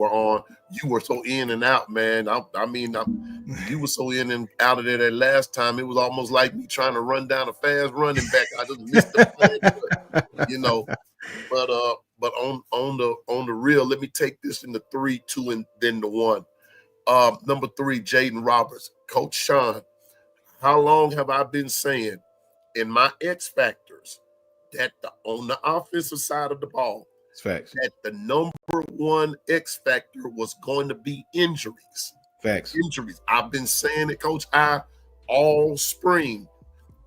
were on, you were so in and out, man. You were so in and out of there that last time. It was almost like me trying to run down a fast running back. I just missed the play, but, you know. But on the real, let me take this in the 3, 2, and then the 1. Number 3, Jaden Roberts. Coach Sean, how long have I been saying in my X factors that on the offensive side of the ball, facts, that the number 1 X factor was going to be injuries? Facts. Injuries. I've been saying it, Coach I, all spring.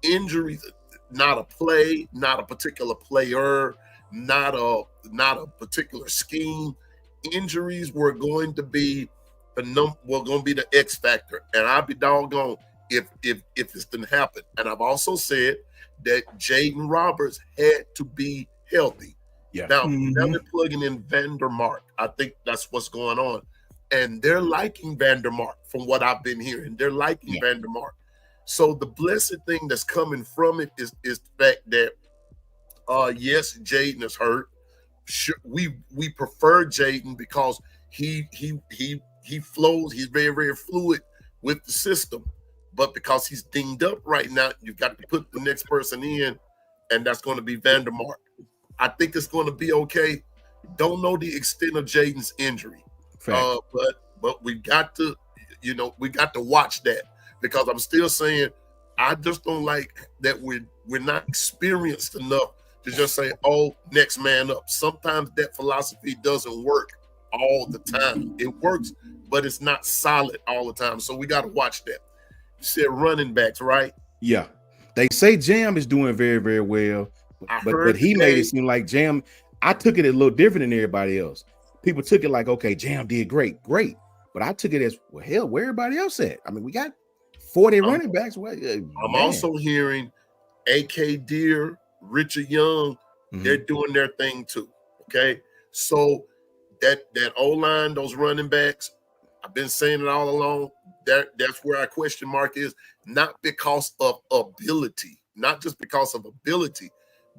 Injuries, not a play, not a particular player, not a particular scheme. Injuries were going to be the X factor, and I'd be doggone if this didn't happen. And I've also said that Jaden Roberts had to be healthy. Yeah. Now they're plugging in Vandermark. I think that's what's going on, and they're liking Vandermark from what I've been hearing. They're liking Vandermark. So the blessed thing that's coming from it is the fact that yes, Jaden is hurt. We prefer Jaden because he flows. He's very, very fluid with the system. But because he's dinged up right now, you've got to put the next person in, and that's going to be Vandermark. I think it's going to be okay. Don't know the extent of Jaden's injury, but we got to, watch that, because I'm still saying I just don't like that we're not experienced enough to just say, oh, next man up. Sometimes that philosophy doesn't work all the time. It works, but it's not solid all the time. So we got to watch that. You said running backs, right? Yeah. They say Jam is doing very, very well, but he made it seem like Jam, I took it a little different than everybody else. People took it like, okay, Jam did great. But I took it as, well, hell, where everybody else at? I mean, we got 40 running backs. Well, I'm also hearing A.K. Deere, Richard Young, they're doing their thing too. Okay. So that O-line, those running backs, I've been saying it all along. That's where our question mark is, not because of ability, not just because of ability,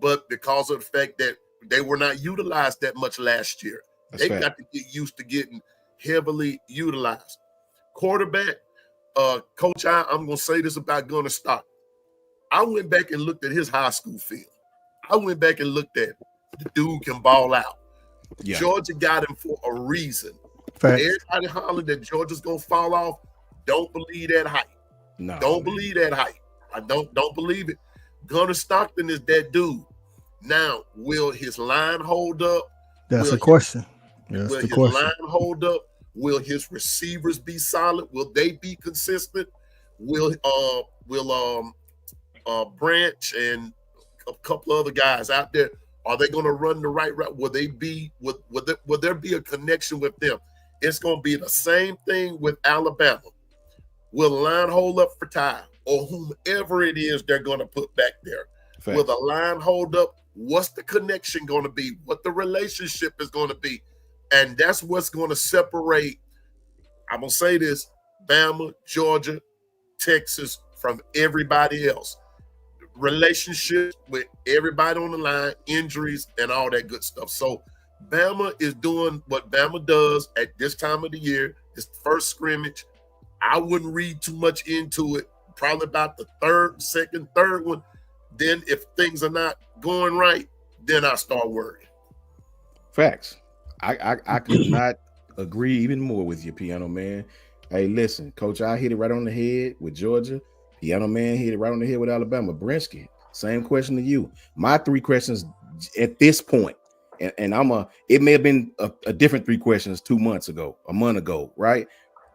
but because of the fact that they were not utilized that much last year. They've got to get used to getting heavily utilized. Quarterback, Coach I'm going to say this about Gunnar Stockton. I went back and looked at his high school film. I went back and looked at the dude can ball out. Yeah. Georgia got him for a reason. Everybody hollering that Georgia's going to fall off. Don't believe that hype. No, don't believe that hype. I don't believe it. Gunnar Stockton is that dude. Now, will his line hold up? That's the question. Will his line hold up? Will his receivers be solid? Will they be consistent? Will Branch and a couple other guys out there, are they going to run the right route? Will there be a connection with them? It's going to be the same thing with Alabama. Will the line hold up for Ty or whomever it is they're going to put back there? Will the line hold up? What's the connection going to be? What the relationship is going to be? And that's what's going to separate, I'm going to say this, Bama, Georgia, Texas from everybody else. Relationships with everybody on the line, injuries, and all that good stuff. So Bama is doing what Bama does at this time of the year. It's the first scrimmage. I wouldn't read too much into it. Probably about the third one. Then if things are not going right, then I start worrying. Facts. I could not agree even more with you, Piano Man. Hey, listen, Coach, I hit it right on the head with Georgia. Piano Man hit it right on the head with Alabama. Brinsky, same question to you. My 3 questions at this point, and it may have been a different 3 questions 2 months ago, a month ago, right?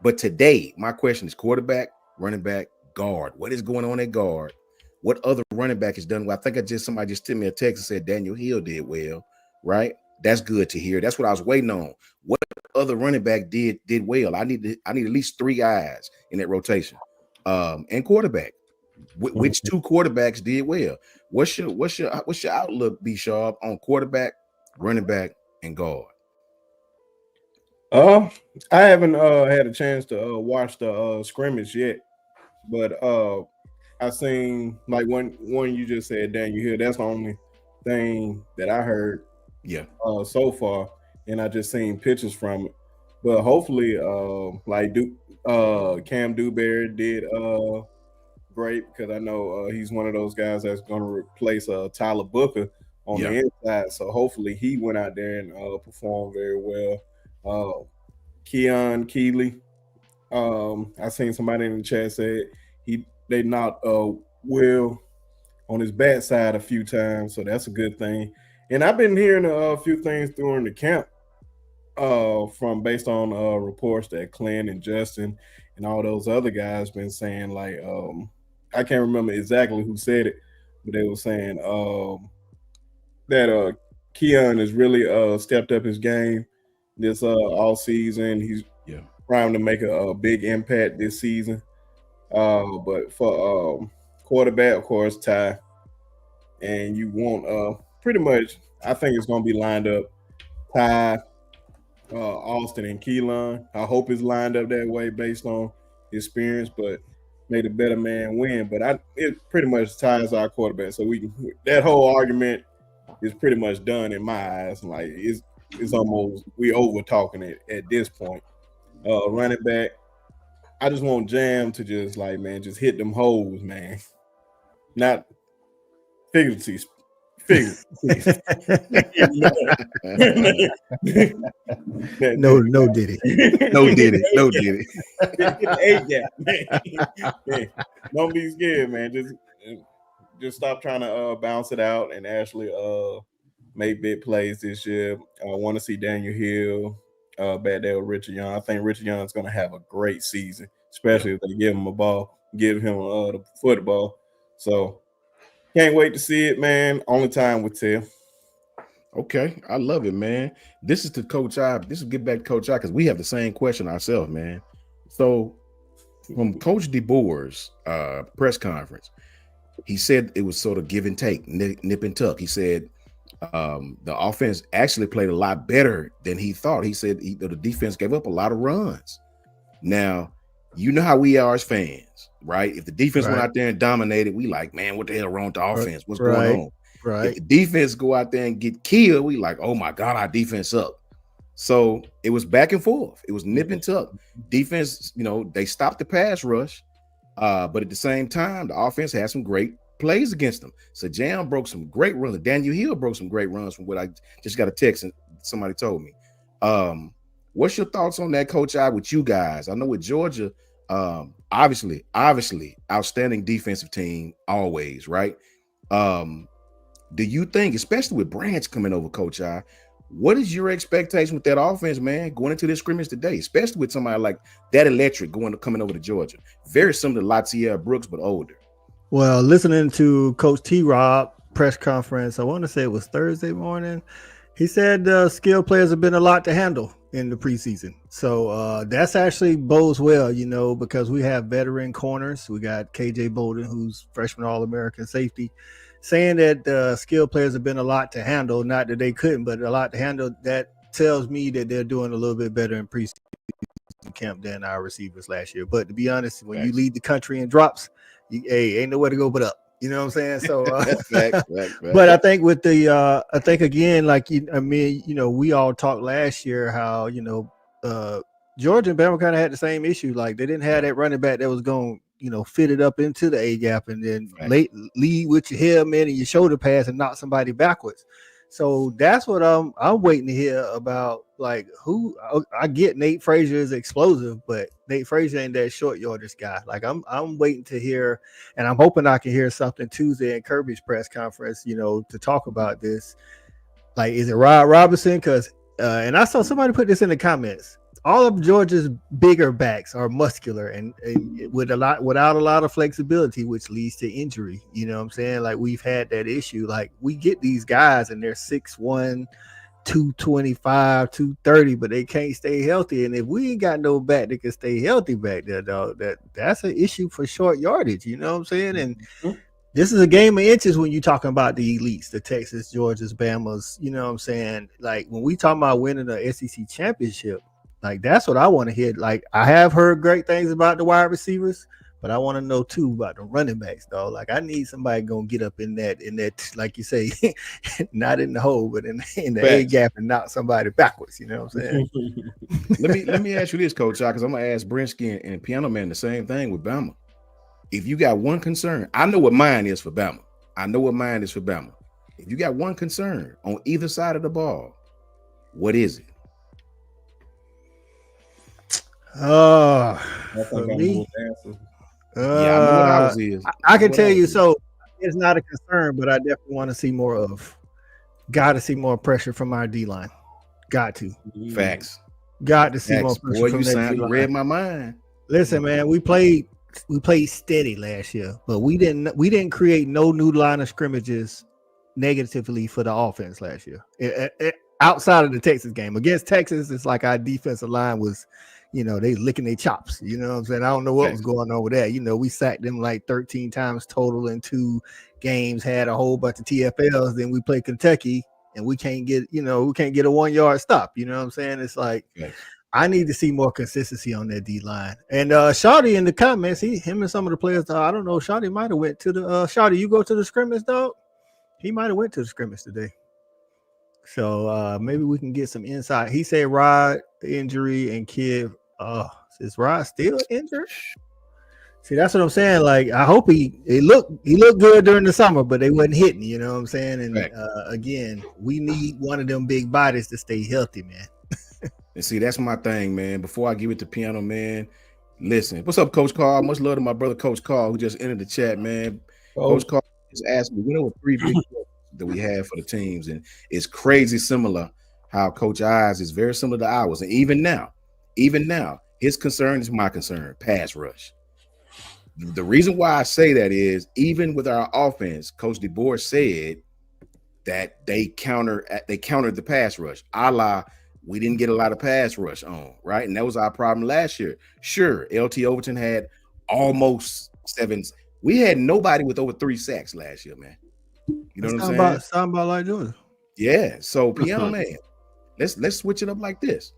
But today, my question is quarterback, running back, guard. What is going on at guard? What other running back has done well? I think somebody just sent me a text and said Daniel Hill did well, right? That's good to hear. That's what I was waiting on. What other running back did well? I need at least 3 guys in that rotation. And quarterback. Which 2 quarterbacks did well? What's your outlook, B Sharp, on quarterback, running back, and guard? I haven't had a chance to watch the scrimmage yet, but I seen like one you just said, Daniel Hill. That's the only thing that I heard. Yeah. So far, and I just seen pictures from it. But hopefully, Cam Dewberry did great, because I know he's one of those guys that's going to replace Tyler Booker on Yeah. the inside. So hopefully he went out there and performed very well. Keon Keeley, I seen somebody in the chat said they knocked Will on his backside a few times, so that's a good thing. And I've been hearing a few things during the camp from based on reports that Clint and Justin and all those other guys been saying, like I can't remember exactly who said it, but they were saying that Keon has really stepped up his game this all season. He's trying to make a big impact this season. But for quarterback, of course, Ty, and you want pretty much, I think it's going to be lined up Ty, Austin, and Keelan. I hope it's lined up that way based on experience, but may the better man win. But it pretty much ties our quarterback, so that whole argument is pretty much done in my eyes. Like it's almost, we over talking it at this point. Running back, I just want Jam to just just hit them holes, man. Not figuratively. No did it. No did it. No did it. Don't be scared, man. Just stop trying to bounce it out and actually make big plays this year. I want to see Daniel Hill back there with Richard Young. I think Richard Young is going to have a great season, especially if they give him a ball, give him the football. So can't wait to see it, man. Only time will tell. Okay, I love it, man. This is to Coach I. This is get back to Coach I, because we have the same question ourselves, man. So from Coach DeBoer's press conference, he said it was sort of give and take, nip and tuck. He said the offense actually played a lot better than he thought. He said the defense gave up a lot of runs. Now, you know how we are as fans, right? If the defense went out there and dominated, we like, man, what the hell wrong with the offense? What's going on? Right. If the defense go out there and get killed, we like, oh my God, our defense up. So it was back and forth. It was nip and tuck. Defense, they stopped the pass rush, but at the same time, the offense had some great plays against them. So Jam broke some great runs. Daniel Hill broke some great runs from what I just got a text and somebody told me. What's your thoughts on that, Coach I, with you guys? I know with Georgia, obviously, outstanding defensive team always, right? Do you think, especially with Branch coming over, Coach I, what is your expectation with that offense, man, going into this scrimmage today, especially with somebody like that electric coming over to Georgia? Very similar to Latier Brooks, but older. Well, listening to Coach T-Rob press conference, I want to say it was Thursday morning, he said skilled players have been a lot to handle in the preseason. So that's actually bodes well, because we have veteran corners. We got KJ Bolden, who's freshman All-American safety, saying that skilled players have been a lot to handle. Not that they couldn't, but a lot to handle. That tells me that they're doing a little bit better in preseason camp than our receivers last year. But to be honest, when you lead the country in drops, ain't nowhere to go but up. You know what I'm saying? So, but I think with the, I think again, we all talked last year how, Georgia and Bama kind of had the same issue. Like they didn't have that running back that was going, fit it up into the A gap and then lead with your helmet and your shoulder pass and knock somebody backwards. So that's what I'm waiting to hear about. Like who I get Nate Frazier is explosive, but Nate Frazier ain't that short yardage guy. Like I'm waiting to hear, and I'm hoping I can hear something Tuesday in Kirby's press conference, to talk about this. Like, is it Rod Robinson? Because and I saw somebody put this in the comments. All of Georgia's bigger backs are muscular and without a lot of flexibility, which leads to injury. You know what I'm saying? Like we've had that issue. Like we get these guys and they're 6'1", 225, 230, but they can't stay healthy. And if we ain't got no back that can stay healthy back there, dog, that's an issue for short yardage. You know what I'm saying? And this is a game of inches when you're talking about the elites, the Texas, Georgias, Bamas. You know what I'm saying? Like when we talk about winning the SEC championship, like that's what I want to hear. Like I have heard great things about the wide receivers, But I want to know too about the running backs, dog. Like I need somebody gonna get up in that, like you say, not in the hole, but in the A gap and knock somebody backwards. You know what I'm saying? let me ask you this, Coach, because I'm gonna ask Brinsky and Piano Man the same thing with Bama. If you got one concern, I know what mine is for Bama. If you got one concern on either side of the ball, what is it? For me, I know what ours is. I can tell you. So it's not a concern, but I definitely want to see more of. Got to see more pressure from our D line. Got to. Facts. Got to see more pressure. Boy, you read my mind. Listen, man, we played steady last year, but we didn't create no new line of scrimmages negatively for the offense last year. Outside of the Texas game against Texas, it's like our defensive line was, they licking their chops. You know what I'm saying? I don't know what was going on with that. We sacked them like 13 times total in 2 games, had a whole bunch of TFLs. Then we played Kentucky and we can't get a 1-yard stop. You know what I'm saying? It's like, I need to see more consistency on that D line. And Shawty in the comments, him and some of the players, I don't know, Shawty might have went to the Shawty, you go to the scrimmage, dog? He might have went to the scrimmage today. So maybe we can get some insight. He said Rod injury and Kid. Is Rod still injured? See, that's what I'm saying. Like, I hope he looked good during the summer, but they wasn't hitting. You know what I'm saying? And again, we need one of them big bodies to stay healthy, man. And see, that's my thing, man. Before I give it to Piano Man, listen. What's up, Coach Carl? Much love to my brother, Coach Carl, who just entered the chat, man. Coach Carl just asked me, what are 3 big that we have for the teams? And it's crazy similar how Coach Eyes is very similar to ours. And even now, his concern is my concern, pass rush. The reason why I say that is even with our offense, Coach DeBoer said that they countered the pass rush. We didn't get a lot of pass rush on, right? And that was our problem last year. Sure, LT Overton had almost 7. We had nobody with over 3 sacks last year, man. You know what I'm saying? Sound about like Jordan. Yeah. So Piano Man, let's switch it up like this.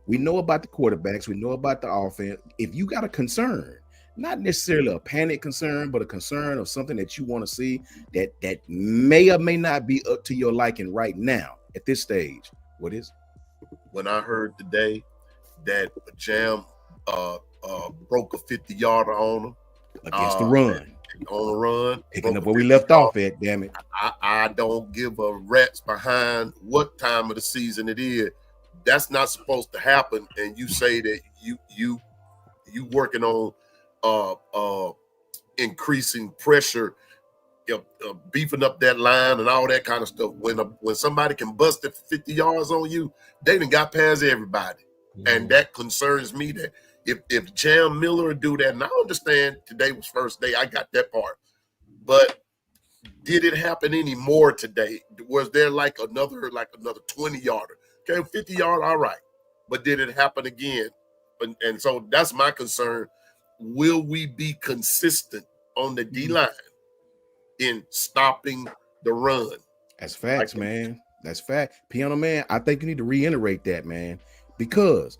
We know about the quarterbacks. We know about the offense. If you got a concern, not necessarily a panic concern, but a concern of something that you want to see that may or may not be up to your liking right now at this stage, what is it? When I heard today that Jam broke a 50-yarder on him against the run, on the run, picking up where we left off at. Damn it! I don't give a rat's behind what time of the season it is. That's not supposed to happen. And you say that you working on increasing pressure, beefing up that line and all that kind of stuff. When somebody can bust it 50 yards on you, they done got past everybody. And that concerns me that if Jam Miller do that, and I understand today was first day, I got that part. But did it happen any more today? Was there like another 20-yarder? Okay, 50-yard, all right. But did it happen again? And so that's my concern. Will we be consistent on the D-line in stopping the run? That's facts, man. That's fact. Piano Man, I think you need to reiterate that, man. Because,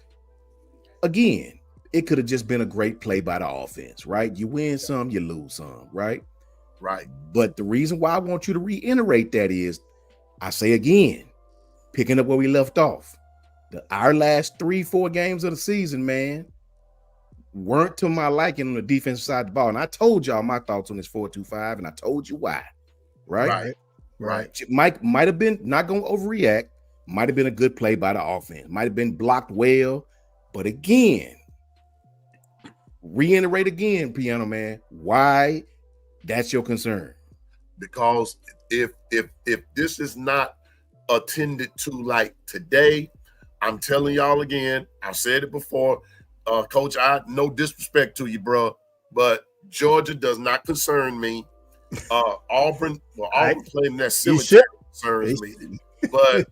again, it could have just been a great play by the offense, right? You win some, you lose some, right? Right. But the reason why I want you to reiterate that is, I say again, picking up where we left off. Our last 3-4 games of the season, man, weren't to my liking on the defensive side of the ball. And I told y'all my thoughts on this 4-2-5, and I told you why. Right. Mike might have been not going to overreact. Might have been a good play by the offense. Might have been blocked well. But again, reiterate again, Piano Man, why that's your concern. Because if this is not attended to like today, I'm telling y'all again, I've said it before, Coach, no disrespect to you, bro, but Georgia does not concern me. Auburn playing that cemetery concerns me, but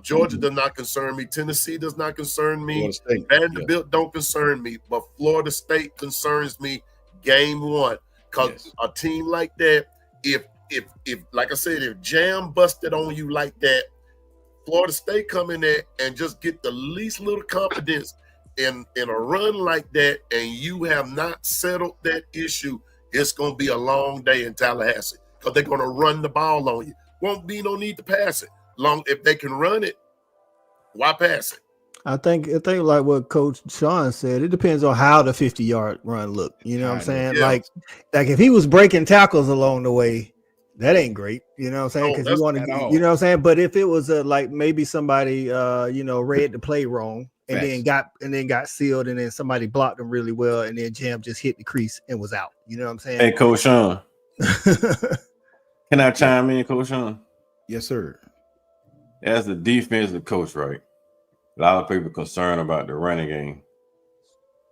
Georgia does not concern me. Tennessee does not concern me. Vanderbilt don't concern me, but Florida State concerns me. Game 1, because a team like that, if like I said, if Jam busted on you like that, Florida State come in there and just get the least little confidence in a run like that, and you have not settled that issue, it's going to be a long day in Tallahassee because they're going to run the ball on you. Won't be no need to pass it. Long if they can run it, why pass it? I think like what Coach Sean said, it depends on how the 50-yard run look. You know what I'm saying? Yeah. Like if he was breaking tackles along the way, that ain't great. You know what I'm saying? Because you want to, you know what I'm saying? But if it was like maybe somebody read the play wrong and then got sealed, and then somebody blocked them really well, and then Jam just hit the crease and was out. You know what I'm saying? Hey, Coach Sean. Can I chime in, Coach Sean? Yes, sir. As the defensive coach, right? A lot of people concerned about the running game.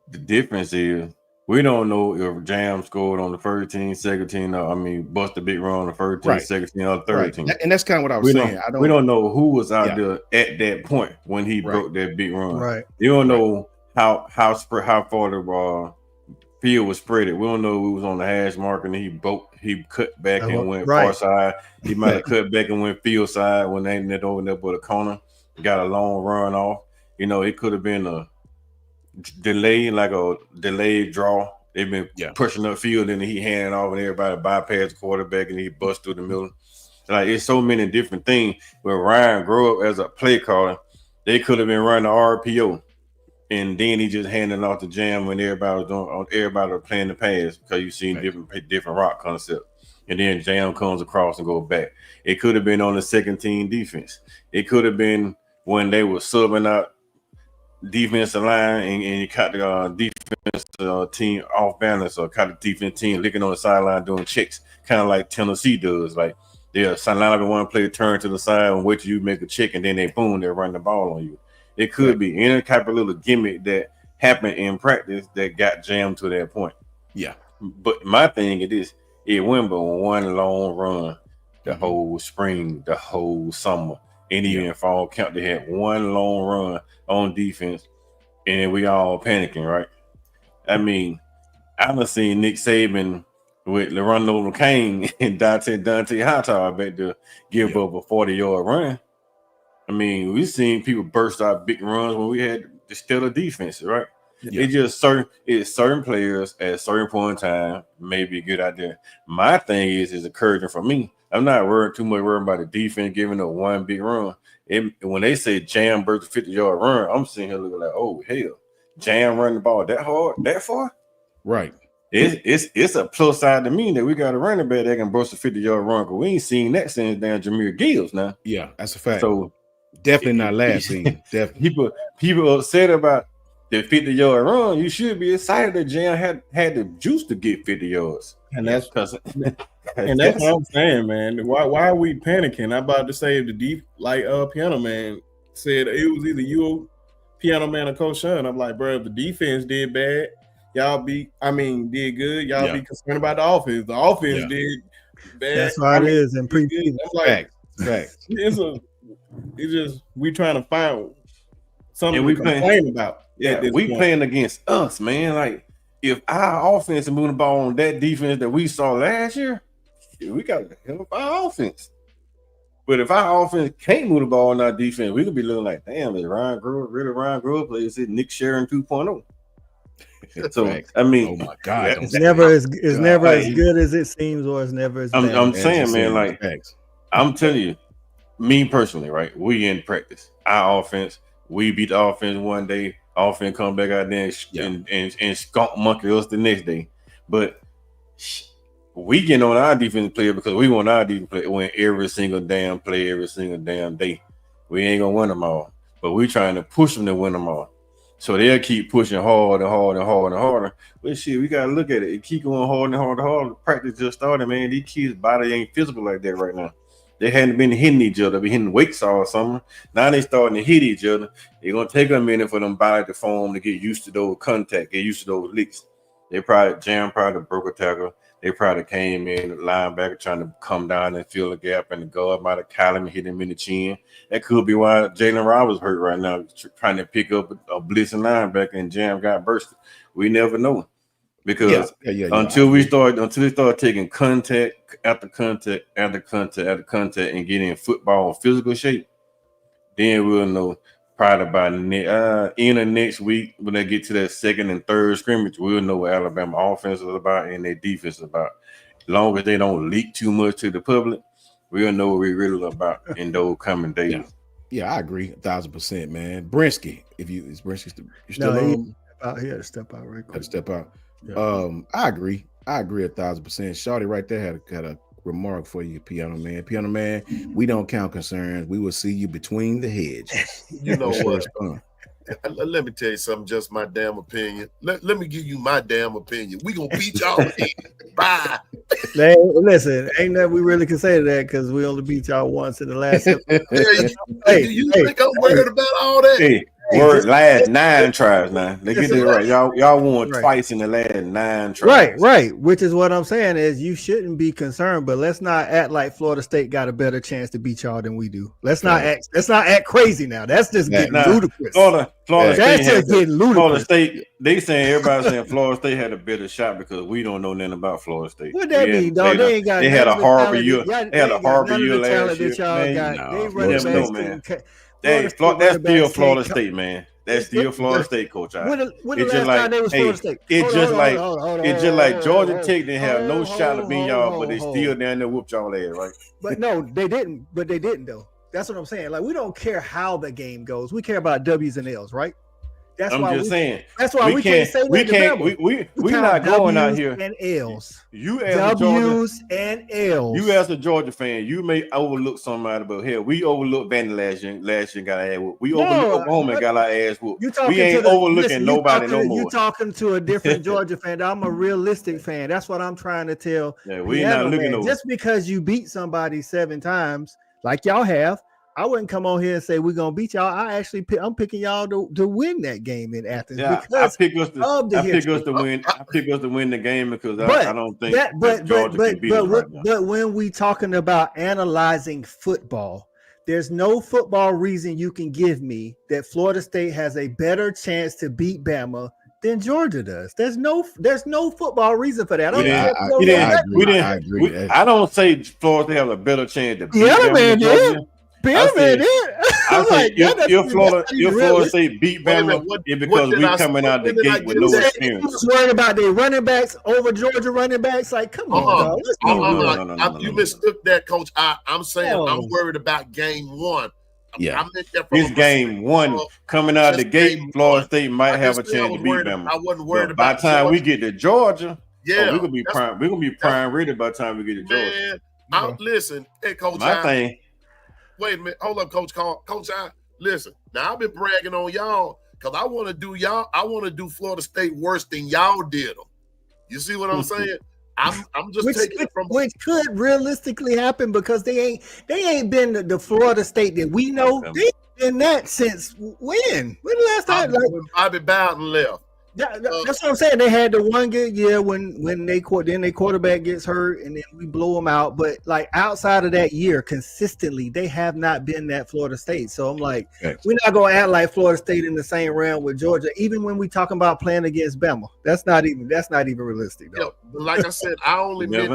The difference is we don't know if Jam scored on the first team, second team. Bust a big run on the first team, second team, or third team. And that's kind of what I was saying. We don't know who was out there at that point when he broke that big run. Right. You don't know how far the field was spreaded. We don't know who was on the hash mark and he cut back and went far side. He might have cut back and went field side when they ended over there by the corner. Got a long run off. It could have been a delay, like a delayed draw. They've been pushing up field and he handed off and everybody bypassed the quarterback and he bust through the middle. Like it's so many different things. When Ryan grew up as a play caller, they could have been running the RPO. And then he just handed off the Jam when everybody was playing the pass because you seen different rock concept. And then Jam comes across and go back. It could have been on the second team defense. It could have been when they were subbing out defensive line and you caught the defense team off balance, or caught the defense team licking on the sideline doing checks, kind of like Tennessee does. Like they'll line up in one play, turn to the side and wait till you make a check, and then they run the ball on you. It could be any type of little gimmick that happened in practice that got Jam to that point. Yeah. But my thing is it went by one long run the whole spring, the whole summer, and even fall camp. They had one long run on defense, and then we all panicking, right? I mean, I've seen Nick Saban with LaRondo Kane and Dante Hightower back to give up a 40-yard run. I mean, we've seen people burst out big runs when we had the stellar defense, right? Yeah. It's just certain players at a certain point in time may be a good idea. My thing is encouraging for me. I'm not worried about the defense giving up one big run. When they say Jam burst a 50-yard run, I'm sitting here looking like, oh hell, Jam running the ball that hard, that far? Right. It's a plus side to me that we got a running back that can burst a 50-yard run, because we ain't seen that since down Jameer Gibbs now. Yeah, that's a fact. So definitely not last season. Definitely. People upset about the 50-yard run. You should be excited that Jam had the juice to get 50 yards. And that's what I'm saying, man. Why are we panicking? I'm about to say Piano Man said it was either you, Piano Man, or Coach Sean. I'm like, bro, if the defense did bad, did good. Y'all be concerned about the offense. The offense did bad. That's how it is in preseason. Like, Facts. It's just we trying to find something we complain about. Yeah, we playing against us, man. Like, if our offense is moving the ball on that defense that we saw last year, we got to help our offense. But if our offense can't move the ball on our defense, we could be looking like, damn, is Ryan Grove plays it Nick Sharon 2.0? So I mean, oh my God, it's never as good as it seems, or it's never as bad. I'm saying, man, like I'm telling you, me personally, right? We in practice. Our offense, we beat the offense one day. Offense come back out there and skunk monkey us the next day. But we get on our defensive player because we want our defense player to win every single damn play, every single damn day. We ain't gonna win them all, but we trying to push them to win them all. So they'll keep pushing hard and hard and hard and harder. But shit, we gotta look at it. It keep going hard and hard and hard. Practice just started, man. These kids' body ain't physical like that right now. They hadn't been hitting each other, be hitting weights or something. Now they starting to hit each other. They're gonna take a minute for them body to form to get used to those contact, get used to those licks. Jam probably broke a tackle. They probably came in, the linebacker trying to come down and fill the gap, and the guard might have caught him and hit him in the chin. That could be why Jalen Roberts hurt right now, trying to pick up a blitzing linebacker, and Jam got bursted. We never know. Because until we start taking contact after contact after contact after contact and getting in football physical shape, then we'll know probably by end of next week when they get to that second and third scrimmage, we'll know what Alabama offense is about and their defense is about. As long as they don't leak too much to the public, we'll know what we're really about in those coming days. Yeah, I agree 1,000%, man. Brinsky, is Brinsky still on? He had to step out right quick. Had to step out. Yeah. I agree 1,000%. Shawty right there had a remark for you, Piano Man. Piano Man, we don't count concerns. We will see you between the hedges. You know what? Let me tell you something, just my damn opinion. Let me give you my damn opinion. We gonna beat y'all again. Bye. Listen, ain't that we really can say to that because we only beat y'all once in the last. You think I'm worried about all that? Hey, last 9 tries now. They get it right. Y'all won twice in the last 9 tries. Right. Which is what I'm saying is you shouldn't be concerned, but let's not act like Florida State got a better chance to beat y'all than we do. Let's not act crazy now. That's just getting ludicrous. Florida State just getting ludicrous. Florida State, everybody saying Florida State had a better shot because we don't know nothing about Florida State. What that mean, dog? They had a horrible year. They had a horrible year last year. Man, that's still Florida State, man. That's still Florida State, Coach. When the last time they was Florida State? It's just like Georgia Tech didn't have no shot of being y'all, but they still down there whooped y'all ass, right? But no, they didn't. But they didn't though. That's what I'm saying. Like we don't care how the game goes. We care about W's and L's, right? That's why we can't say we're not going out here and L's. You as W's and L's. You as a Georgia fan, you may overlook somebody, but hell, we overlooked Vandy last year got our ass whooped. We overlooked Oklahoma and got our ass whooped. We ain't overlooking nobody no more. You talking to a different Georgia fan. I'm a realistic fan. That's what I'm trying to tell. Yeah, we not looking over. Just because you beat somebody 7 times, like y'all have, I wouldn't come on here and say we're gonna beat y'all. I'm picking y'all to win that game in Athens. Yeah, I pick us to win the game because I don't think Georgia can beat us right now. But when we talking about analyzing football, there's no football reason you can give me that Florida State has a better chance to beat Bama than Georgia does. There's no football reason for that. I agree. I don't say Florida State have a better chance to beat Bama than Georgia. I say if Florida State beat Bama, it's because we coming out the gate with no experience. Was worried about their running backs over Georgia running backs. Like, come on, dog. You mistook that, Coach. I'm saying I'm worried about game 1. Yeah, this game 1 coming out the gate, Florida State might have a chance to beat Bama. I wasn't worried about. By the time we get to Georgia, we're gonna be prime. We're gonna be prime ready by the time we get to Georgia. Man, listen, hey, Coach. Wait a minute. Hold up, Coach. Coach, listen. Now I've been bragging on y'all because I want to do Florida State worse than y'all did them. You see what I'm saying? I'm just taking it from which could realistically happen because they ain't been the Florida State that we know. They've been that since when? When the last time? Bobby Bowden left. That's what I'm saying. They had the one good year when their quarterback gets hurt and then we blow them out. But like outside of that year, consistently, they have not been that Florida State. So I'm like, we're not gonna act like Florida State in the same round with Georgia, even when we talking about playing against Bama. That's not even realistic. Though. Yeah, like I said, I only meant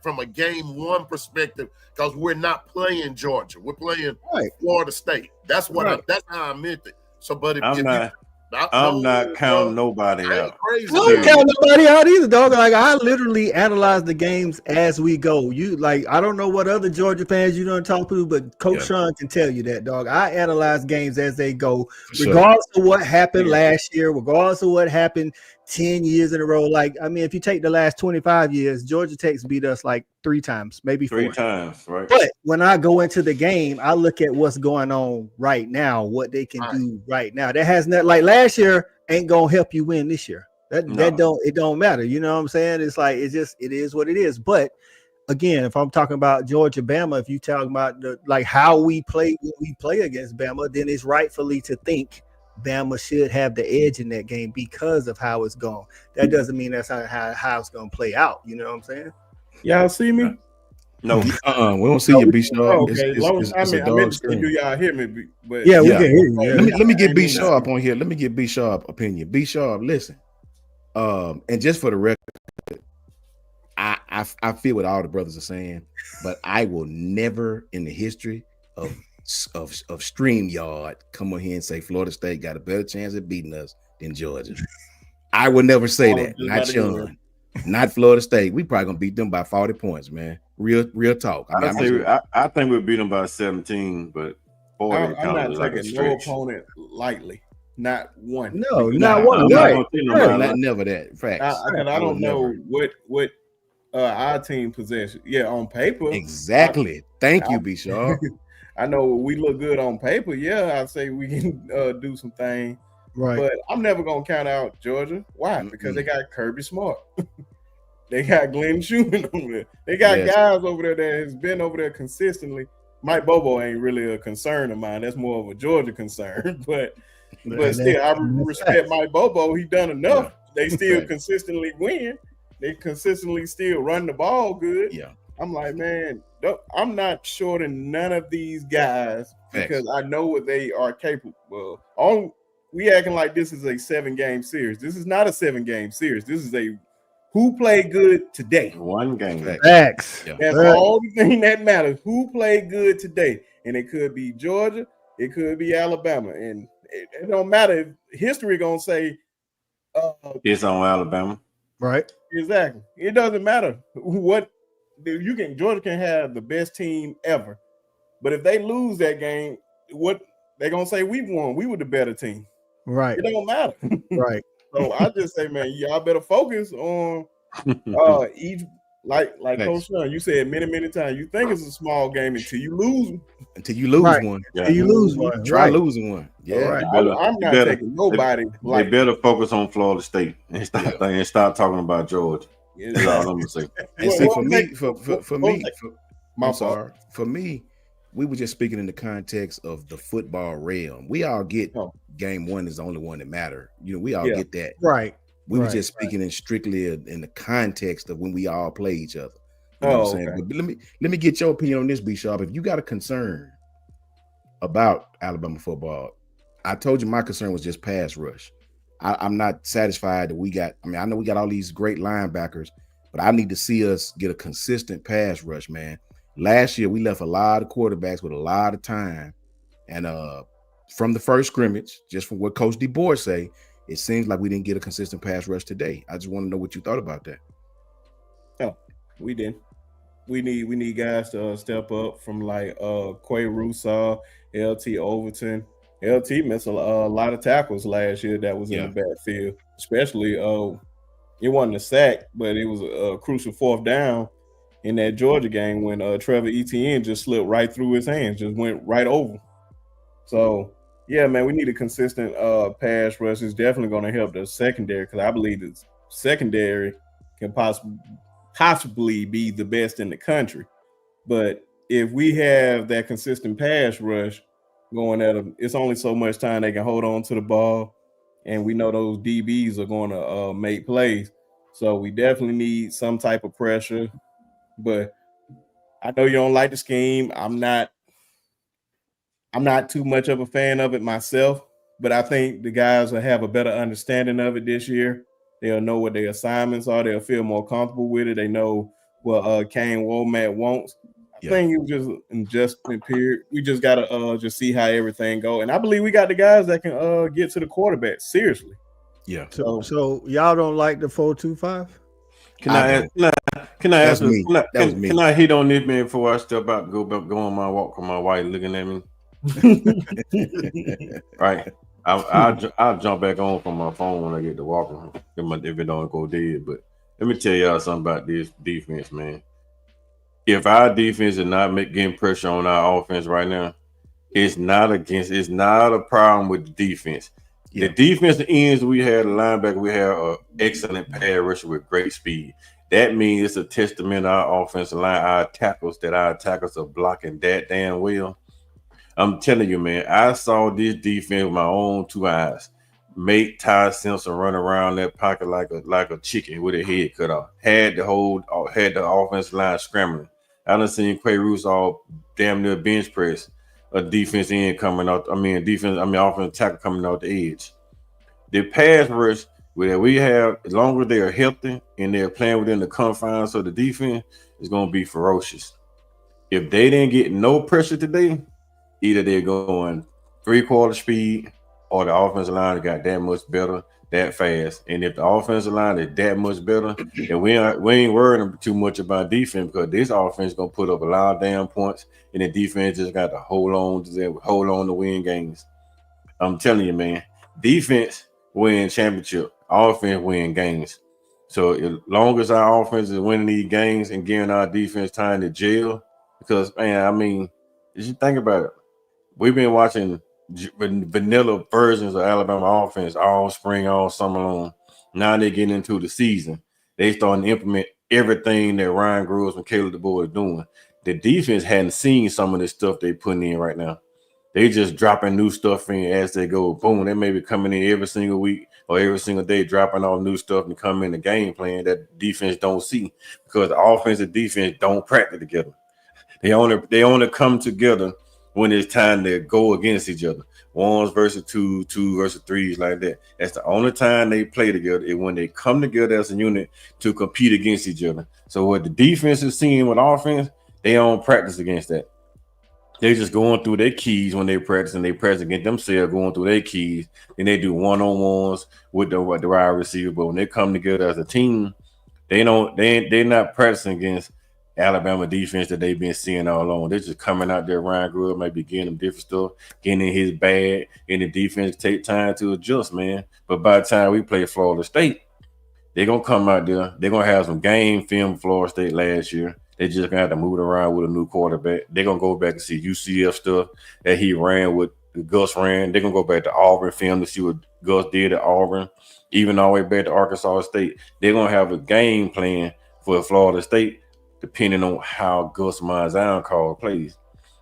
from a game 1 perspective because we're not playing Georgia. We're playing Florida State. That's that's how I meant it. So, but I'm not counting nobody out. I don't count nobody out either, dog. Like I literally analyze the games as we go. I don't know what other Georgia fans you don't talk to, but Coach Sean can tell you that, dog. I analyze games as they go, regardless of what happened last year, regardless of what happened 10 years in a row. Like, I mean, if you take the last 25 years, Georgia Tech's beat us like 3 times, maybe 4 times, right? But when I go into the game, I look at what's going on right now, what they can do right now. That has not like last year ain't gonna help you win this year. It don't matter. You know what I'm saying? It's like it is what it is. But again, if I'm talking about Georgia, Bama, if you talking about how we play when we play against Bama, then it's rightfully to think Bama should have the edge in that game because of how it's going. That doesn't mean that's not how it's going to play out. You know what I'm saying? Y'all see me? No, we don't see you, B Sharp. Okay, I meant to do y'all hear me, but we can hear you. Yeah. Let me get B Sharp on here. Let me get B Sharp opinion. B Sharp, listen. And just for the record, I feel what all the brothers are saying, but I will never in the history of of StreamYard come on here and say Florida State got a better chance of beating us than Georgia. I would never say that. Not Sean. Not Florida State. We probably gonna beat them by 40 points, man. Real talk. I think we'll beat them by 17, but 40 I'm not like taking no opponent lightly. Not one. No, not one. Right. Never that. Facts. I don't know what our team possesses. Yeah, on paper. Exactly. Thank you, B. Shaw. I know we look good on paper. Yeah, I say we can do some things. Right. But I'm never gonna count out Georgia. Why? Because they got Kirby Smart. They got Glenn Schumann over there. They got guys over there that has been over there consistently. Mike Bobo ain't really a concern of mine. That's more of a Georgia concern. But still, I respect Mike Bobo. He done enough. Yeah. They still consistently win. They consistently still run the ball good. Yeah. I'm like, man, I'm not shorting none of these guys because I know what they are capable of. We acting like this is a 7-game series. This is not a 7-game series. This is a who played good today. One game. Facts. That's all the thing that matters. Who played good today? And it could be Georgia. It could be Alabama. And it don't matter if history gonna say it's on Alabama. Right. Exactly. It doesn't matter what Georgia can have the best team ever. But if they lose that game, what they're gonna say we won. We were the better team. Right. It don't matter. Right. So I just say, man, y'all better focus on each like Coach Sean, you said many times. You think it's a small game until you lose. Until you lose one. Yeah. Until you lose one. Try losing one. Yeah. Right. I'm not taking nobody. They better focus on Florida State and stop talking about Georgia. Yeah. That's all I'm gonna say. And see, for me, we were just speaking in the context of the football realm. We all get game one is the only one that matter. You know, we all get that. Right. We were just speaking in strictly in the context of when we all play each other. You know what I'm saying? But let me get your opinion on this, B Sharp. If you got a concern about Alabama football, I told you my concern was just pass rush. I'm not satisfied that we got. I mean, I know we got all these great linebackers, but I need to see us get a consistent pass rush, man. Last year, we left a lot of quarterbacks with a lot of time. And from the first scrimmage, just from what Coach DeBoer say, it seems like we didn't get a consistent pass rush today. I just want to know what you thought about that. Oh, we didn't. We need guys to step up from like Quay Rusaw, LT Overton. LT missed a lot of tackles last year that was in the backfield, especially it wasn't a sack, but it was a crucial fourth down in that Georgia game when Trevor Etienne just slipped right through his hands, just went right over. So, yeah, man, we need a consistent pass rush. It's definitely going to help the secondary because I believe the secondary can possibly be the best in the country. But if we have that consistent pass rush going at them, it's only so much time they can hold on to the ball. And we know those DBs are going to make plays. So we definitely need some type of pressure. But I know you don't like the scheme. I'm not too much of a fan of it myself, but I think the guys will have a better understanding of it this year. They'll know what their assignments are. They'll feel more comfortable with it. They know what Kane Womack wants. I think it was just an adjustment period. We just got to just see how everything go. And I believe we got the guys that can get to the quarterback, seriously. Yeah. So y'all don't like the 4-2-5? Can I hit on this, man, before I step out and go on my walk with my wife looking at me? Right. I'll jump back on from my phone when I get to walking if it don't go dead. But let me tell y'all something about this defense, man. If our defense is not getting pressure on our offense right now, it's not a problem with the defense. Yeah. The defensive ends we had, the linebacker we had, are excellent pass rusher with great speed. That means it's a testament to our offensive line, our tackles are blocking that damn well. I'm telling you, man, I saw this defense with my own two eyes make Ty Simpson run around that pocket like a chicken with a head cut off. Had the offensive line scrambling. I done seen Quay Rusaw damn near bench press a offensive tackle coming out the edge. The pass rush where we have, as long as they are healthy and they're playing within the confines of the defense, is going to be ferocious. If they didn't get no pressure today, either they're going 3/4 speed or the offensive line got that much better, that fast. And if the offensive line is that much better, then we ain't worrying too much about defense, because this offense is gonna put up a lot of damn points, and the defense just got to hold on to win games. I'm telling you, man, defense win championship, offense win games. So as long as our offense is winning these games and giving our defense time to jail, because man, I mean, if you think about it, we've been watching vanilla versions of Alabama offense all spring, all summer long. Now they're getting into the season. They starting to implement everything that Ryan Groves and Caleb DeBoer is doing. The defense hadn't seen some of this stuff they putting in right now. They just dropping new stuff in as they go. Boom, they may be coming in every single week or every single day, dropping all new stuff and coming in the game plan that defense don't see, because the offense and defense don't practice together. They only come together when it's time to go against each other. Ones versus two versus threes, like that. That's the only time they play together, is when they come together as a unit to compete against each other. So what the defense is seeing with offense, they don't practice against that. They just going through their keys when they practice, and they practice against themselves going through their keys. And they do one-on-ones with the wide receiver. But when they come together as a team, they're not practicing against Alabama defense that they've been seeing all along. They're just coming out there. Ryan Grubb maybe getting them different stuff, getting in his bag, and the defense take time to adjust, man. But by the time we play Florida State, they're gonna come out there. They're gonna have some game film Florida State last year. They just gonna have to move it around with a new quarterback. They're gonna go back and see UCF stuff that he ran with Gus ran. They're gonna go back to Auburn film to see what Gus did at Auburn, even all the way back to Arkansas State. They're gonna have a game plan for Florida State depending on how Gus Malzahn call plays.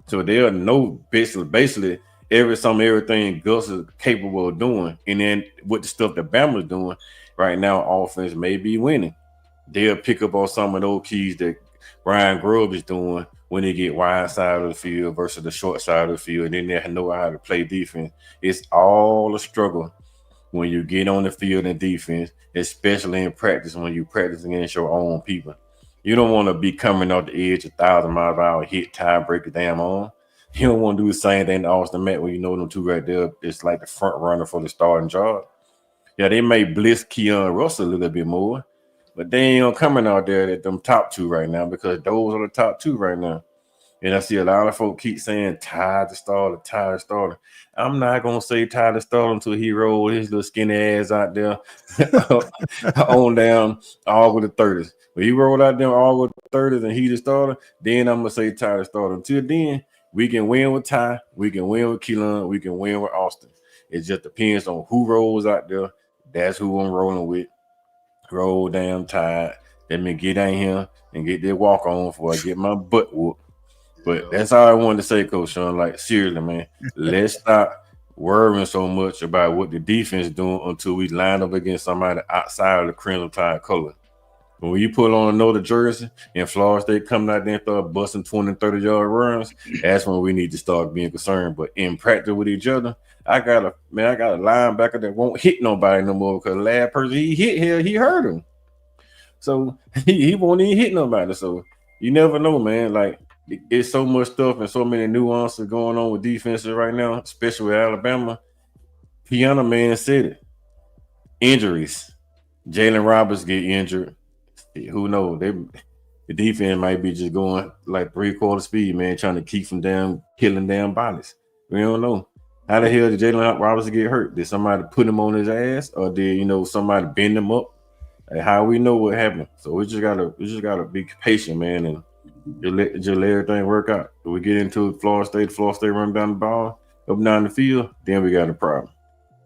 So they'll know basically everything Gus is capable of doing. And then with the stuff that Bama's doing right now, offense may be winning. They'll pick up on some of those keys that Ryan Grubb is doing when they get wide side of the field versus the short side of the field, and then they know how to play defense. It's all a struggle when you get on the field in defense, especially in practice, when you practice against your own people. You don't want to be coming off the edge 1,000 miles an hour, hit, tie, break the damn arm. You don't want to do the same thing to Austin Matt when you know them two right there. It's like the front runner for the starting job. Yeah, they may blitz Keon Russell a little bit more, but they ain't coming out there at them top two right now, because those are the top two right now. And I see a lot of folks keep saying Ty the starter. I'm not going to say Ty the starter until he rolled his little skinny ass out there on down all with the 30s. When he rolled out there all with the 30s and he the starter, then I'm going to say Ty the starter. Until then, we can win with Ty, we can win with Keelan, we can win with Austin. It just depends on who rolls out there. That's who I'm rolling with. Roll damn Ty. Let me get in here and get that walk on before I get my butt whooped. But that's all I wanted to say, Coach Sean. Like, seriously, man, let's stop worrying so much about what the defense is doing until we line up against somebody outside of the Crimson Tide color. When you put on another jersey and Florida State coming out there and start busting 20 and 30-yard runs, that's when we need to start being concerned. But in practice with each other, I got a linebacker that won't hit nobody no more, because the last person he hit here, he hurt him. So he won't even hit nobody. So you never know, man. Like, it's so much stuff and so many nuances going on with defenses right now, especially with Alabama. Piano Man said it. Injuries. Jalen Roberts get injured. Who knows? The defense might be just going like 3/4 speed, man, trying to keep from damn killing damn bodies. We don't know. How the hell did Jalen Roberts get hurt? Did somebody put him on his ass, or did somebody bend him up? Like, how we know what happened? So we just gotta be patient, man, and just let everything work out. If we get into Florida State run down the ball, up down the field, then we got a problem.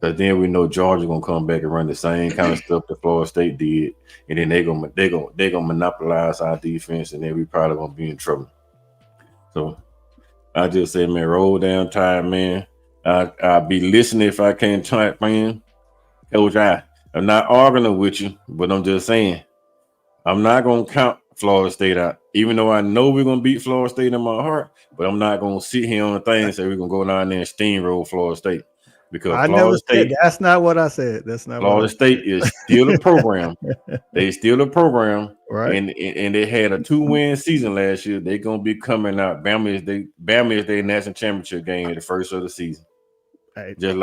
Because then we know Georgia gonna come back and run the same kind of stuff that Florida State did, and then they gonna monopolize our defense, and then we probably gonna be in trouble. So I just say, man, roll down Tide, man. I'll be listening if I can't type, man. Coach, I'm not arguing with you, but I'm just saying I'm not gonna count Florida State out, even though I know we're gonna beat Florida State in my heart. But I'm not gonna sit here on the thing and say we're gonna go down there and steamroll Florida State, because I never said that's not what I said. That's not Florida State is still a program. They still a program, right? And they had a 2-win season last year. They're gonna be coming out. Bama is their national championship game at the first of the season. Right. Just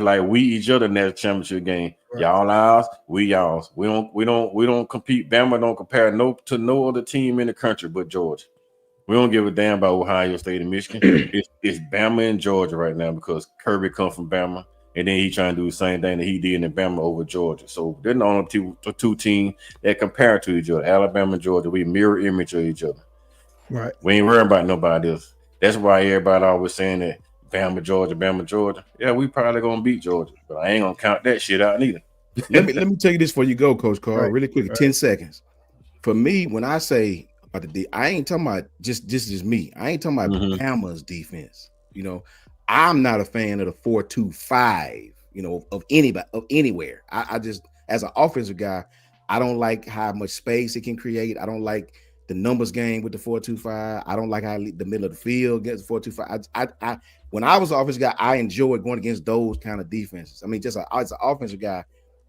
like we each other national championship game. Right. Y'all ours, we y'all's. We don't compete. Bama don't compare to no other team in the country but Georgia. We don't give a damn about Ohio State and Michigan. It's Bama and Georgia right now because Kirby come from Bama, and then he trying to do the same thing that he did in Bama over Georgia. So they're the only two teams that compare to each other. Alabama and Georgia, we mirror image of each other. Right. We ain't worrying about nobody else. That's why everybody always saying that Bama, Georgia. Yeah, we probably gonna beat Georgia, but I ain't gonna count that shit out neither. let me tell you this before you go, Coach Carl, really quick, 10 seconds. For me, when I say about I ain't talking about just me. I ain't talking about Bama's defense. You know, I'm not a fan of the 4-2-5. You know, of anybody of anywhere. I just, as an offensive guy, I don't like how much space it can create. I don't like the numbers game with the 4-2-5. I don't like how the middle of the field gets 4-2-5. I when I was an offensive guy, I enjoyed going against those kind of defenses. I mean, just as an offensive guy,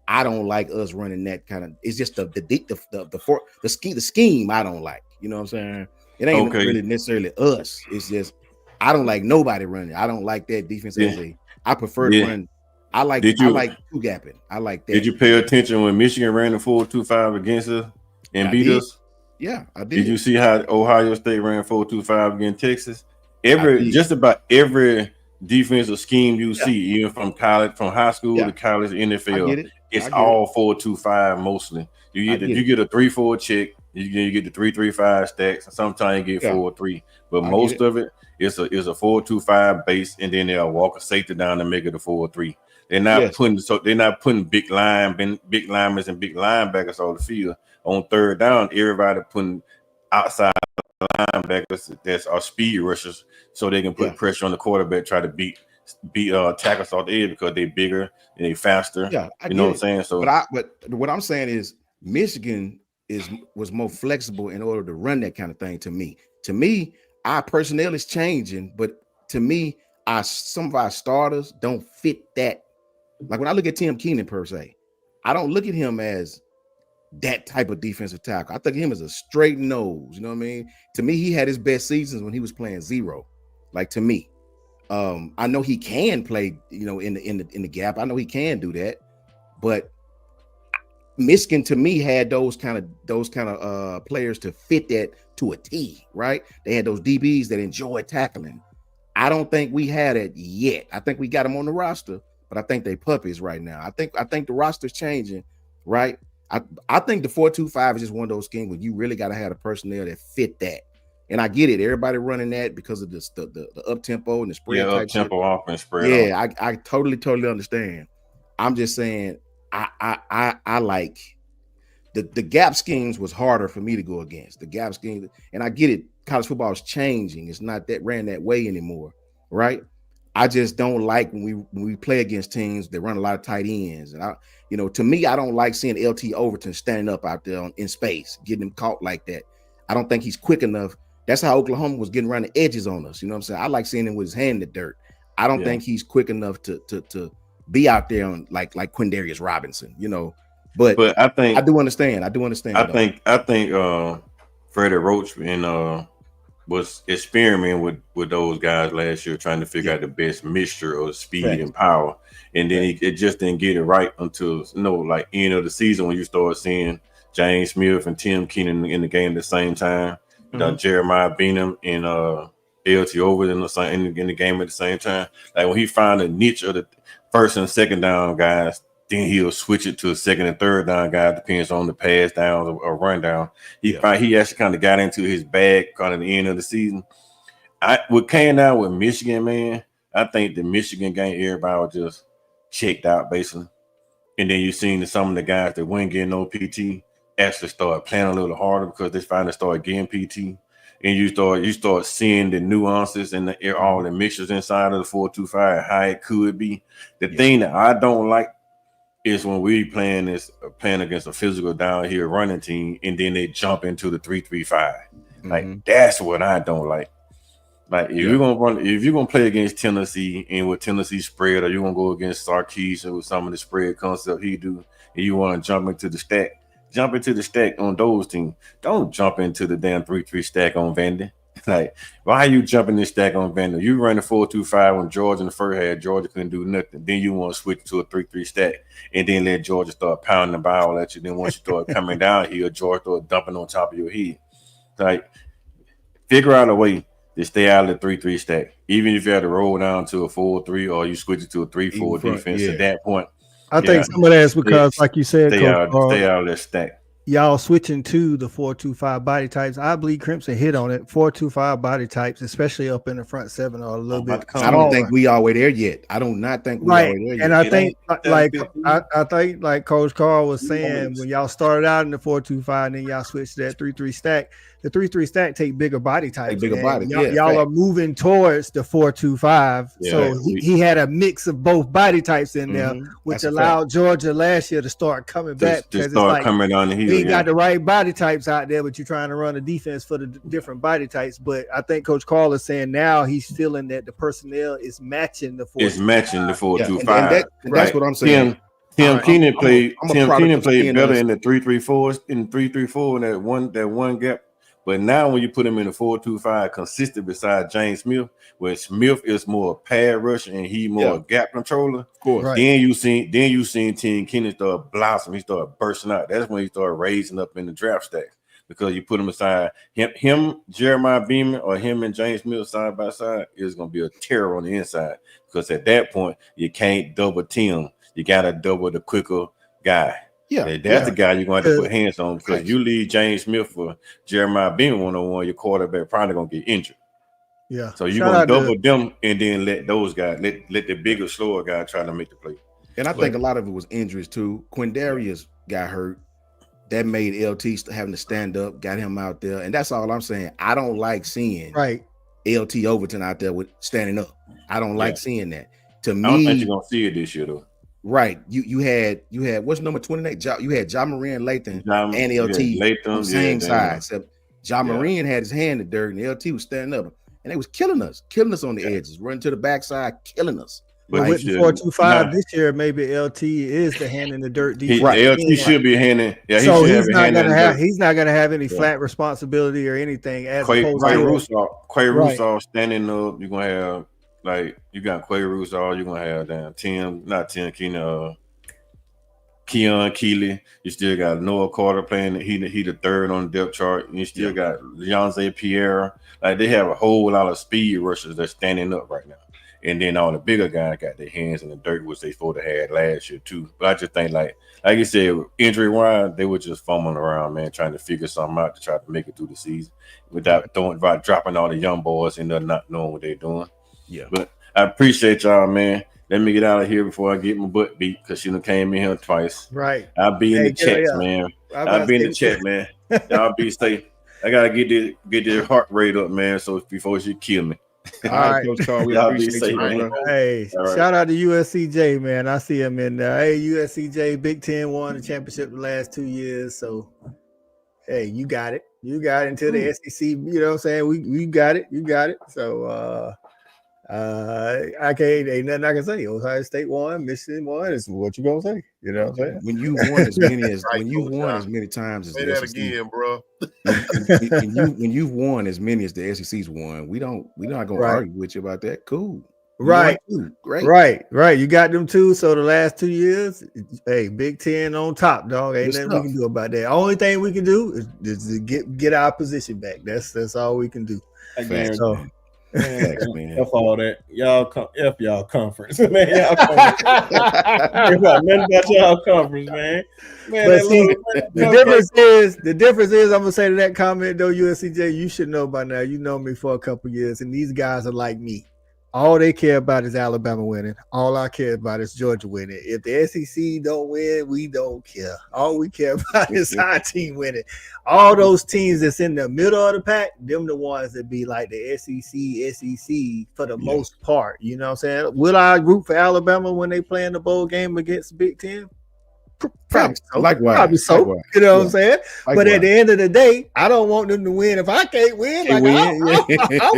I don't like us running that kind of. It's just the scheme I don't like. You know what I'm saying? It ain't really necessarily us. It's just I don't like nobody running. I don't like that defense. I prefer to run. I like two gapping. I like that. Did you pay attention when Michigan ran the 4-2-5 against us and beat us? Yeah, I did. Did you see how Ohio State ran 4-2-5 against Texas? Just about every defensive scheme you see, even from college, from high school to college, NFL, it's all 4-2-5 mostly. You get a 3-4 check, you get the 3-3-5 stacks, and sometimes you get 4-3, but most of it is a 4-2-5 base, and then they'll walk a safety down to make it a 4-3. They're not putting big linemen and big linebackers on the field. On third down, everybody putting outside linebackers that's our speed rushers, so they can put pressure on the quarterback, try to beat tackles off the edge because they're bigger and they faster. Yeah, you know what I'm saying. So, but what I'm saying is Michigan was more flexible in order to run that kind of thing. To me, our personnel is changing, but to me, some of our starters don't fit that. Like when I look at Tim Keenan per se, I don't look at him as that type of defensive tackle. I think of him as a straight nose. You know what I mean? To me, he had his best seasons when he was playing zero. Like to me, I know he can play. You know, in the gap. I know he can do that. But Michigan to me had those kind of players to fit that to a T. Right? They had those DBs that enjoy tackling. I don't think we had it yet. I think we got them on the roster, but I think they puppies right now. I think the roster's changing. Right? I think the 4-2-5 is just one of those schemes where you really got to have the personnel that fit that. And I get it. Everybody running that because of the up tempo and the spread. Yeah, up tempo offense spread. Yeah, I totally understand. I'm just saying I like the gap schemes was harder for me to go against. The gap schemes, and I get it. College football is changing. It's not ran that way anymore, right? I just don't like when we play against teams that run a lot of tight ends. And to me, I don't like seeing LT Overton standing up out there in space, getting him caught like that. I don't think he's quick enough. That's how Oklahoma was getting around the edges on us. You know what I'm saying? I like seeing him with his hand in the dirt. I don't think he's quick enough to be out there on like Quindarius Robinson, But I do understand. I think Freddie Roach was experimenting with those guys last year, trying to figure out the best mixture of speed and power. And then it just didn't get it right until like end of the season when you start seeing James Smith and Tim Keenan in the game at the same time. Jeremiah Benham and LT Over in the game at the same time. Like when he found a niche of the first and second down guys, then he'll switch it to a second and third down guy, depends on the pass downs or run down. He actually kind of got into his bag kind of the end of the season. What came down with Michigan, man, I think the Michigan game, everybody was just checked out basically. And then you seen some of the guys that weren't getting no PT actually start playing a little harder because they finally started getting PT. And you start seeing the nuances and all the mixtures inside of the 4-2-5, how it could be. The thing that I don't like is when we playing against a physical down here running team, and then they jump into the 3-3-5. Like that's what I don't like. Like if you're gonna play against Tennessee and with Tennessee spread, or you're gonna go against Sarkisian with some of the spread concept he do, and you want to jump into the stack on those teams. Don't jump into the damn 3-3 stack on Vandy. Like, why are you jumping this stack on Vandy? You running 4-2-5 when Georgia in the first half, Georgia couldn't do nothing. Then you want to switch to a 3-3 stack and then let Georgia start pounding the ball at you. Then once you start coming down here, Georgia start dumping on top of your head. Like, figure out a way to stay out of the 3-3 stack. Even if you had to roll down to a 4-3 or you switch it to a 3-4 defense at that point. I think some of that's because, like you said, stay out of that stack. Y'all switching to the 4-2-5 body types. I believe Crimson hit on it. 4-2-5 body types, especially up in the front seven, are a little bit. I don't think we all way there yet. I do not think we all way there yet. And I think like Coach Carl was saying, when y'all started out in the 4-2-5, and then y'all switched to that 3-3 stack. The 3-3 stack take bigger body types. Y'all are moving towards the 4-2-5. Yeah, so he had a mix of both body types in there, which allowed Georgia last year to start coming back. To start coming down the hill. We got the right body types out there, but you're trying to run a defense for the different body types. But I think Coach Carl is saying now he's feeling that the personnel is matching the 4-2-5. It's matching the 4-2-5. That's what I'm saying. Tim Keenan played better in the 3-3-4 in 3-3-4 in that one gap. But now when you put him in a 4-2-5 consistent beside James Smith, where Smith is more pad rusher and he more gap controller, of course. Right. Then you seen Tim Keenan start blossom. He started bursting out. That's when he started raising up in the draft stacks, because you put him aside him, Jeremiah Beaman, or him and James Smith side by side is gonna be a terror on the inside, because at that point you can't double Tim. You gotta double the quicker guy. Yeah, that's the guy you're going to have to put hands on, because you leave James Smith for Jeremiah Beaman 1-on-1, your quarterback probably going to get injured. Yeah. So you're going to double them and then let those guys, let the bigger, slower guy try to make the play. And I think a lot of it was injuries too. Quindarius got hurt. That made LT having to stand up, got him out there. And that's all I'm saying. I don't like seeing LT Overton out there with standing up. I don't like seeing that. To me, I don't think you're going to see it this year though. Right, you had what's number 28? You had John Moran, Lathan, and LT on the same side. Except John Moran had his hand in the dirt, and LT was standing up, and they was killing us on the edges, running to the backside, killing us. But with the 4-2-5 this year, maybe LT is the hand in the dirt. LT should be handing. Yeah, so he's not gonna have any flat responsibility or anything. As Quay Russaw standing up, you're gonna have. Like, you got Quay Russaw, you're gonna have Keon Keeley. You still got Noah Carter playing. He the third on the depth chart. You still got Leonze Pierre. Like, they have a whole lot of speed rushers that's standing up right now. And then all the bigger guys got their hands in the dirt, which they supposed to had last year too. But I just think, like you said, injury wise, they were just fumbling around, man, trying to figure something out to try to make it through the season without dropping all the young boys and not knowing what they're doing. Yeah, but I appreciate y'all, man. Let me get out of here before I get my butt beat, because she done came in here twice. Right. I'll be in the chat, man. I'll be in the chat, man. Y'all be safe. I gotta get their heart rate up, man. So before she kill me. All right, Coach Carl, we appreciate you, man. Hey, shout out to USCJ, man. I see him in there. Hey, USCJ, Big Ten won the championship the last 2 years. So, hey, you got it. You got it until the SEC. You know what I'm saying? We got it. You got it. So, ain't nothing I can say. Ohio State won, Michigan won. Is what you gonna say? You know what I'm saying? When you won as many as many times as say that again, bro. when you've won as many as the SEC's won, we're not gonna argue with you about that. Cool. Right. Great. Right. You got them too. So the last 2 years, hey, Big Ten on top, dog. Ain't nothing we can do about that. Only thing we can do is get our position back. That's all we can do. So, man. F all that. F y'all conference, man. Y'all conference. Nothing about y'all conference, man. But see, the difference is, I'm gonna say to that comment though, USCJ, you should know by now. You know me for a couple years, and these guys are like me. All they care about is Alabama winning. All I care about is Georgia winning. If the SEC don't win, we don't care. All we care about is our team winning. All those teams that's in the middle of the pack, them the ones that be like the SEC for the most part. You know what I'm saying? Will I root for Alabama when they play in the bowl game against Big Ten? Probably so. Likewise. Probably so. Likewise. You know what I'm saying? Likewise. But at the end of the day, I don't want them to win if I can't win. I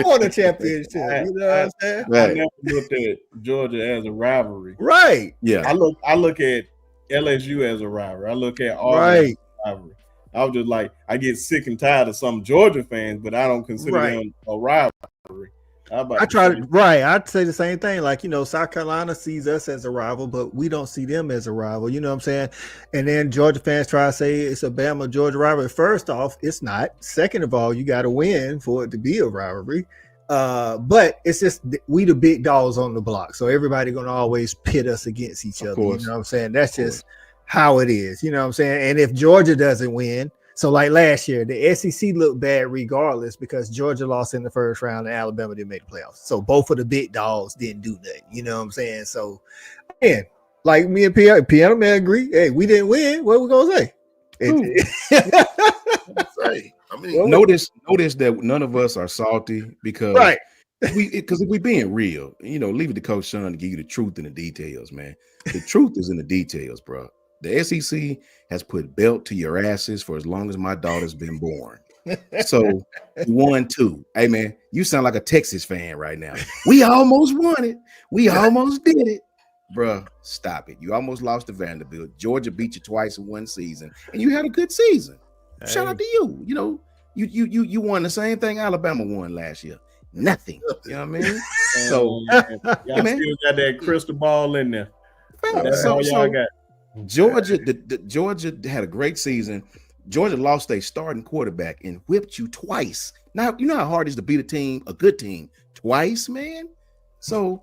want a championship. You know what I'm saying? I never looked at Georgia as a rivalry. Right. Yeah. I look at LSU as a rivalry. I look at Auburn as a rivalry. I was just like, I get sick and tired of some Georgia fans, but I don't consider them a rivalry. I'd say the same thing. Like, South Carolina sees us as a rival, but we don't see them as a rival. You know what I'm saying? And then Georgia fans try to say it's a Bama Georgia rivalry. First off, it's not. Second of all, you got to win for it to be a rivalry. But it's just we the big dogs on the block, so everybody gonna always pit us against each other. You know what I'm saying? That's just how it is. You know what I'm saying? And if Georgia doesn't win. So like last year, the SEC looked bad regardless because Georgia lost in the first round and Alabama didn't make the playoffs. So both of the big dogs didn't do nothing. You know what I'm saying? So, man, like me and Piano Man agree. Hey, we didn't win. What we gonna say? Notice that none of us are salty because if we being real, leave it to Coach Sean to give you the truth in the details, man. The truth is in the details, bro. The SEC has put belt to your asses for as long as my daughter's been born. So 1-2. Hey man, you sound like a Texas fan right now. We almost won it. We almost did it. Bruh, stop it. You almost lost to Vanderbilt. Georgia beat you twice in one season, and you had a good season. Shout out to you. You won the same thing Alabama won last year. Nothing. You know what I mean? So y'all still got that crystal ball in there. That's all y'all got. Georgia had a great season. Georgia lost their starting quarterback and whipped you twice. Now, you know how hard it is to beat a good team, twice, man? So,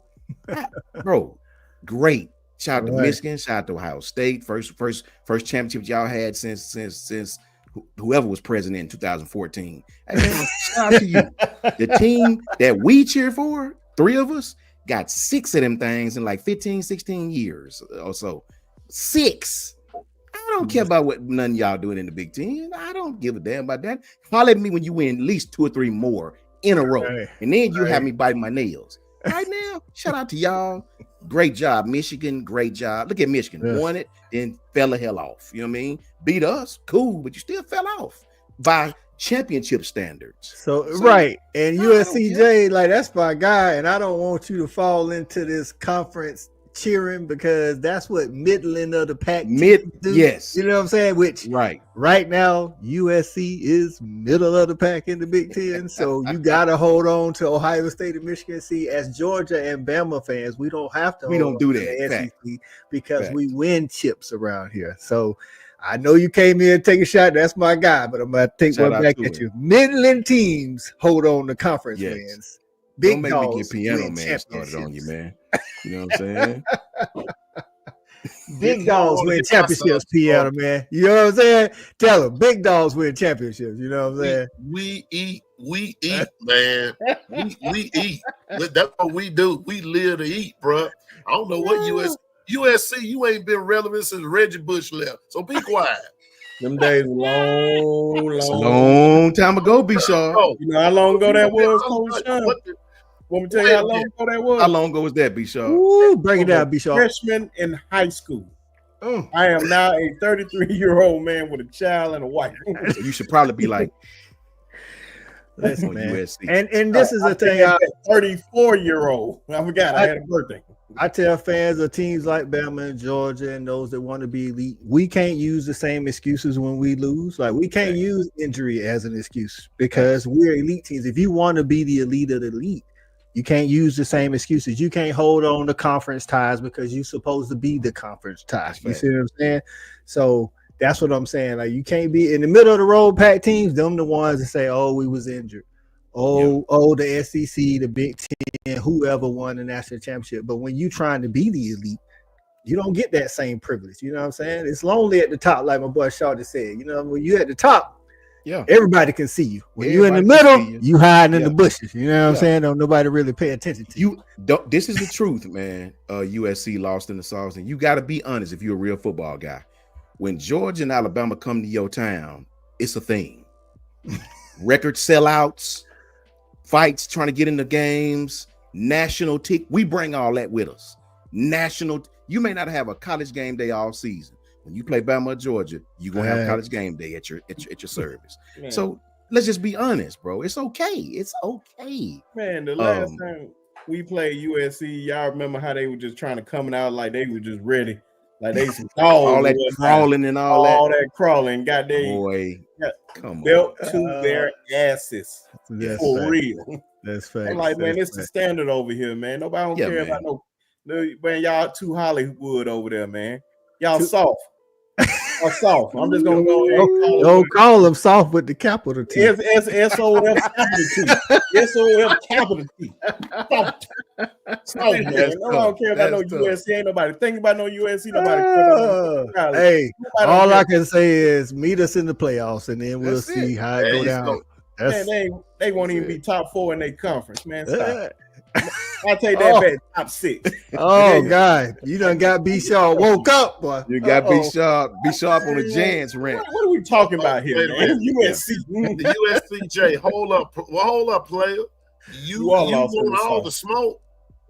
bro, great. Shout out to Michigan, shout out to Ohio State. First championship y'all had since whoever was president in 2014. Hey, man, shout out to you. The team that we cheer for, 3 of us, got 6 of them things in like 15, 16 years or so. 6. I don't care about what none of y'all doing in the Big Ten. I don't give a damn about that. Holler at me when you win at least 2 or 3 more in a row. And then you have me biting my nails. Right now, shout out to y'all. Great job, Michigan. Great job. Look at Michigan. Won it, then fell the hell off. You know what I mean? Beat us, cool, but you still fell off by championship standards. So right. And USCJ, like that's my guy. And I don't want you to fall into this conference cheering because that's what middling of the pack do. Yes, you know what I'm saying, which right now USC is middle of the pack in the Big Ten, so you gotta hold on to Ohio State and Michigan. See, as Georgia and Bama fans, we don't have to do that SEC because we win chips around here. So I know you came in and take a shot, that's my guy, but I'm gonna take one back at you. Middling teams hold on to conference wins. Big Don't make me get Piano Man started on you, man. You know what I'm saying? Big dogs win championships, Piano Man. You know what I'm saying? Tell them, big dogs win championships. You know what I'm saying? We eat, man. we eat. That's what we do. We live to eat, bro. I don't know what USC, you ain't been relevant since Reggie Bush left. So be quiet. Them days long time ago, B-Shaw. You know how long ago that was, Want me to tell you how long ago that was? How long ago was that, B-Shaw? Ooh, break it down, B-Shaw. Freshman in high school. I am now a 33-year-old man with a child and a wife. So you should probably be like, listen, man. USC. And this is the thing. 34-year-old. I forgot I had a birthday. I tell fans of teams like Bama and Georgia and those that want to be elite, we can't use the same excuses when we lose. Like we can't use injury as an excuse because we're elite teams. If you want to be the elite of the elite, you can't use the same excuses. You can't hold on to conference ties because you're supposed to be the conference ties. You see what I'm saying? So that's what I'm saying. Like you can't be in the middle of the road pack teams. Them the ones that say, "Oh, we was injured." The SEC, the Big Ten, whoever won the national championship. But when you trying to be the elite, you don't get that same privilege. You know what I'm saying? It's lonely at the top, like my boy Shaw just said. You know, when you at the top. Yeah, everybody can see you. When you're in the middle, you hiding in the bushes. You know what I'm saying? Don't nobody really pay attention to you. This is the truth, man. USC lost in the sauce, and you got to be honest if you're a real football guy. When Georgia and Alabama come to your town, it's a thing. Record sellouts, fights trying to get in the games, national tick. We bring all that with us. You may not have a college game day all season. when you play Bama or Georgia, you're gonna have college game day at your service. So let's just be honest, bro. It's okay. It's okay. Man, the last time we played USC, y'all remember how they were just trying to come out like they were just ready. Like they some all that crawling and all that crawling, got their belt to their asses. That's for fact. real. That's fact. I'm like, man, it's the standard over here, man. Nobody don't care about no man. Y'all too Hollywood over there, man. Y'all soft. Y'all soft. I'm just gonna go ahead and don't call them soft with the capital T. SOF capital T. SOF capital T. Soft. Soft, man. Nobody don't care about no USC. Ain't nobody thinking about no USC. Nobody care about no hey, all I can say is meet us in the playoffs, and then we'll see how it go down. Man, they won't even be top 4 in their conference, man. Stop. I'll take that back, top 6. Oh God, you done got B Sharp woke up, boy. You got B Sharp on the Jans rant. What are we talking about here, man? USC. The USCJ. Hold up, player. You want all the smoke.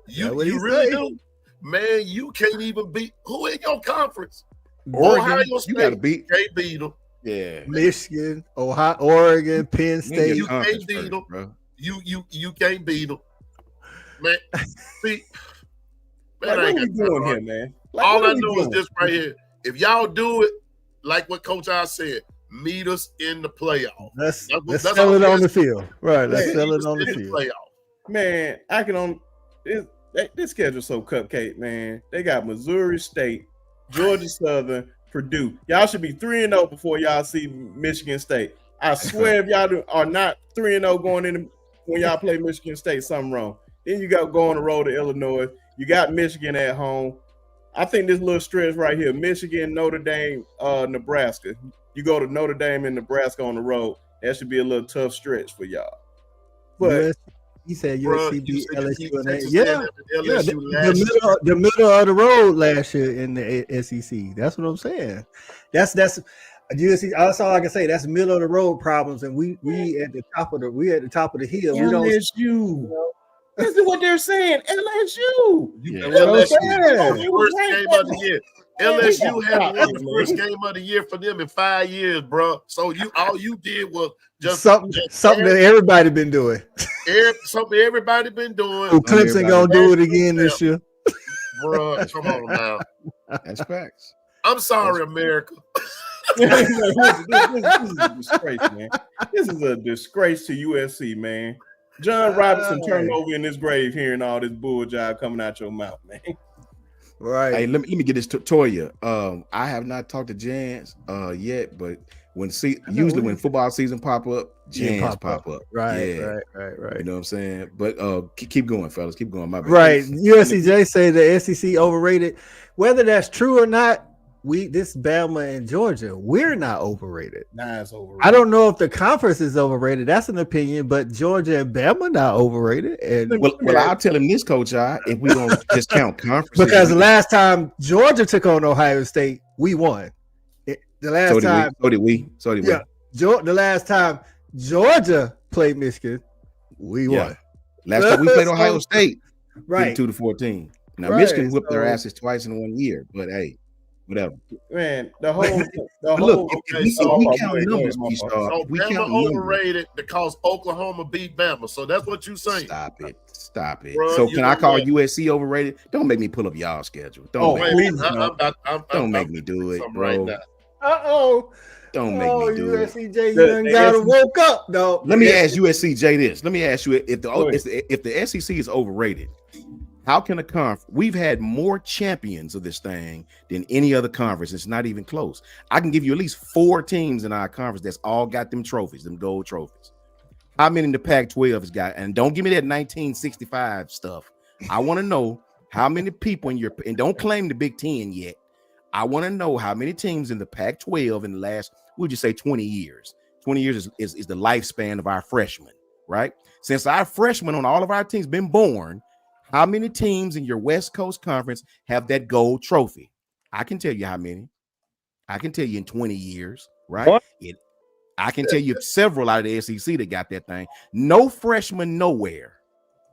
You really do. Man, you can't even beat who in your conference. Oregon, State, you got to beat. Can't beat them. Yeah, Michigan, Ohio, Oregon, Penn State. You can't beat them, bro. You can't beat them, man. See, man, what are we doing here, man? All I know is this right here. If y'all do it, like what Coach I said, meet us in the playoff. Let's sell it on the field, right? Let's sell it on the field. Playoff. Man, I can on this schedule's so cupcake, man. They got Missouri State, Georgia Southern, Purdue. Y'all should be 3-0 before y'all see Michigan State. I swear, if y'all are not 3-0 going in when y'all play Michigan State, something wrong. Then you got to go on the road to Illinois. You got Michigan at home. I think this little stretch right here, Michigan, Notre Dame, Nebraska. You go to Notre Dame and Nebraska on the road. That should be a little tough stretch for y'all. But he said USC beat LSU and LSU the middle of the road last year in the SEC. That's what I'm saying. That's USC. That's all I can say. That's middle of the road problems, and we at the top of the hill. LSU. This is what they're saying. LSU. LSU first game of the year. LSU had won the first game of the year for them in 5 years, bro. So all you did was just something that everybody been doing. Something everybody been doing. So Clemson gonna do it again this year, bro. Come on now. That's facts. I'm sorry, America. This is a disgrace, man. This is a disgrace to USC, man. John Robinson turned over in his grave hearing all this bull jive coming out your mouth, man. Right. Hey, let me get this to Toya. I have not talked to Jans yet, but usually when football season pop up, Jans pop up. Right. You know what I'm saying? But keep going, fellas. Keep going. My bad. Right. USCJ say the SEC overrated. Whether that's true or not, this Bama and Georgia, we're not overrated. Nah, it's overrated. I don't know if the conference is overrated. That's an opinion, but Georgia and Bama not overrated. And well, I'll tell him this, Coach. If we don't just count conferences, because the last time Georgia took on Ohio State, we won. The last time, so did we. The last time Georgia played Michigan, we won. Last time we played Ohio State, right, 2-14. Now Michigan whipped their asses twice in 1 year, but hey. Whatever, man. The whole look. We count numbers. So Bama overrated because Oklahoma beat Bama. So that's what you're saying. Stop it. Bro, so can I call USC overrated? Don't make me pull up y'all schedule. Don't make me do it, bro. Right don't make me do it. USCJ, you done gotta woke up, though. Let me ask USCJ this. Let me ask you if the SEC is overrated. How can we've had more champions of this thing than any other conference. It's not even close. I can give you at least 4 teams in our conference that's all got them trophies, them gold trophies. How many in the Pac-12 has got? And don't give me that 1965 stuff. I want to know how many people and don't claim the Big Ten yet. I want to know how many teams in the Pac-12 in the last, would you say 20 years? 20 years is the lifespan of our freshmen, right? Since our freshmen on all of our teams been born, how many teams in your West Coast Conference have that gold trophy? I can tell you how many. I can tell you in 20 years, right? I can tell you several out of the SEC that got that thing. No freshman nowhere.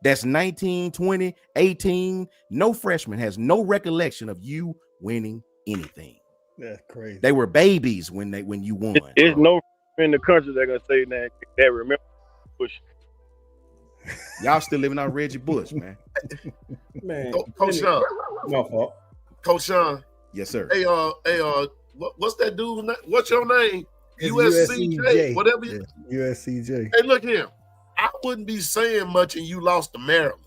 That's 19, 20, 18. No freshman has no recollection of you winning anything. That's crazy. They were babies when you won. There's no in the country that gonna say that remember Bush. Y'all still living out Reggie Bush, man. Man, Coach Sean. My fault. Coach Sean. Yes, sir. Hey, what's that dude's name? What's your name? It's USCJ, whatever. USCJ. Hey, look here. I wouldn't be saying much, and you lost to Maryland.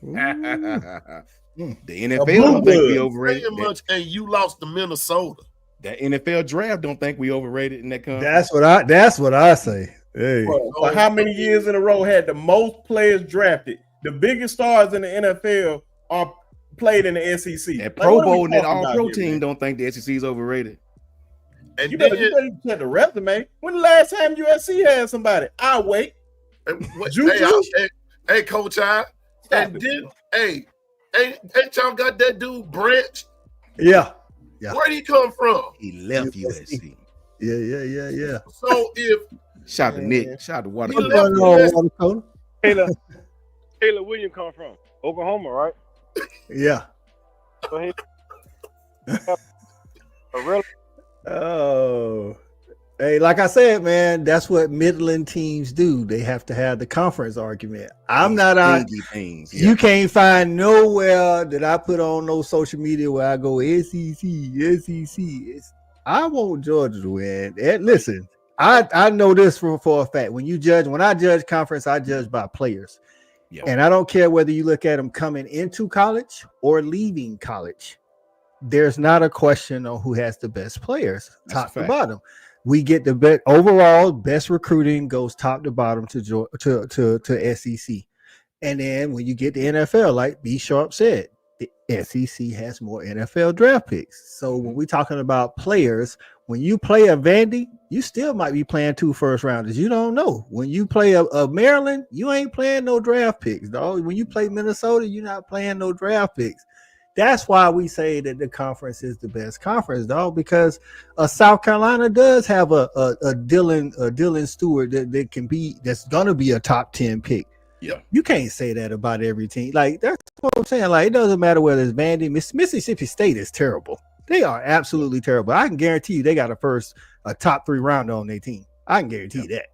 The NFL don't think we overrated. Saying much, and you lost to Minnesota. That NFL draft don't think we overrated in that conference. That's what I say. Hey, For how many years in a row had the most players drafted? The biggest stars in the NFL are played in the SEC. That Pro Bowl and that All-Pro team don't think the SEC is overrated. And you better check the resume. When the last time USC had somebody? I'll wait. Hey, Coach I. And then, ain't y'all got that dude Branch? Yeah. Where'd he come from? He left USC. Yeah. So if shout out to Nick, shout out to Water. Taylor Williams come from Oklahoma, right? Yeah. So Oh, hey, like I said, man, that's what Midland teams do. They have to have the conference argument. I'm not on things. Yeah. You can't find nowhere that I put on no social media where I go SEC. I want Georgia to win. And listen, I know this for a fact. When I judge conference, I judge by players. Yeah. And I don't care whether you look at them coming into college or leaving college. There's not a question on who has the best players, top to bottom. We get the best overall. Best recruiting goes top to bottom to SEC, and then when you get the NFL, like B Sharp said, the SEC has more NFL draft picks. So when we're talking about players, when you play a Vandy, you still might be playing 2 first rounders. You don't know. When you play a Maryland, you ain't playing no draft picks, dog. When you play Minnesota, you're not playing no draft picks. That's why we say that the conference is the best conference, dog, because South Carolina does have a Dylan Stewart that's gonna be a top 10 pick. Yeah, you can't say that about every team. Like that's what I'm saying. Like it doesn't matter whether it's Vandy, Mississippi State is terrible. They are absolutely terrible. I can guarantee you they got a top 3 rounder on their team. I can guarantee that.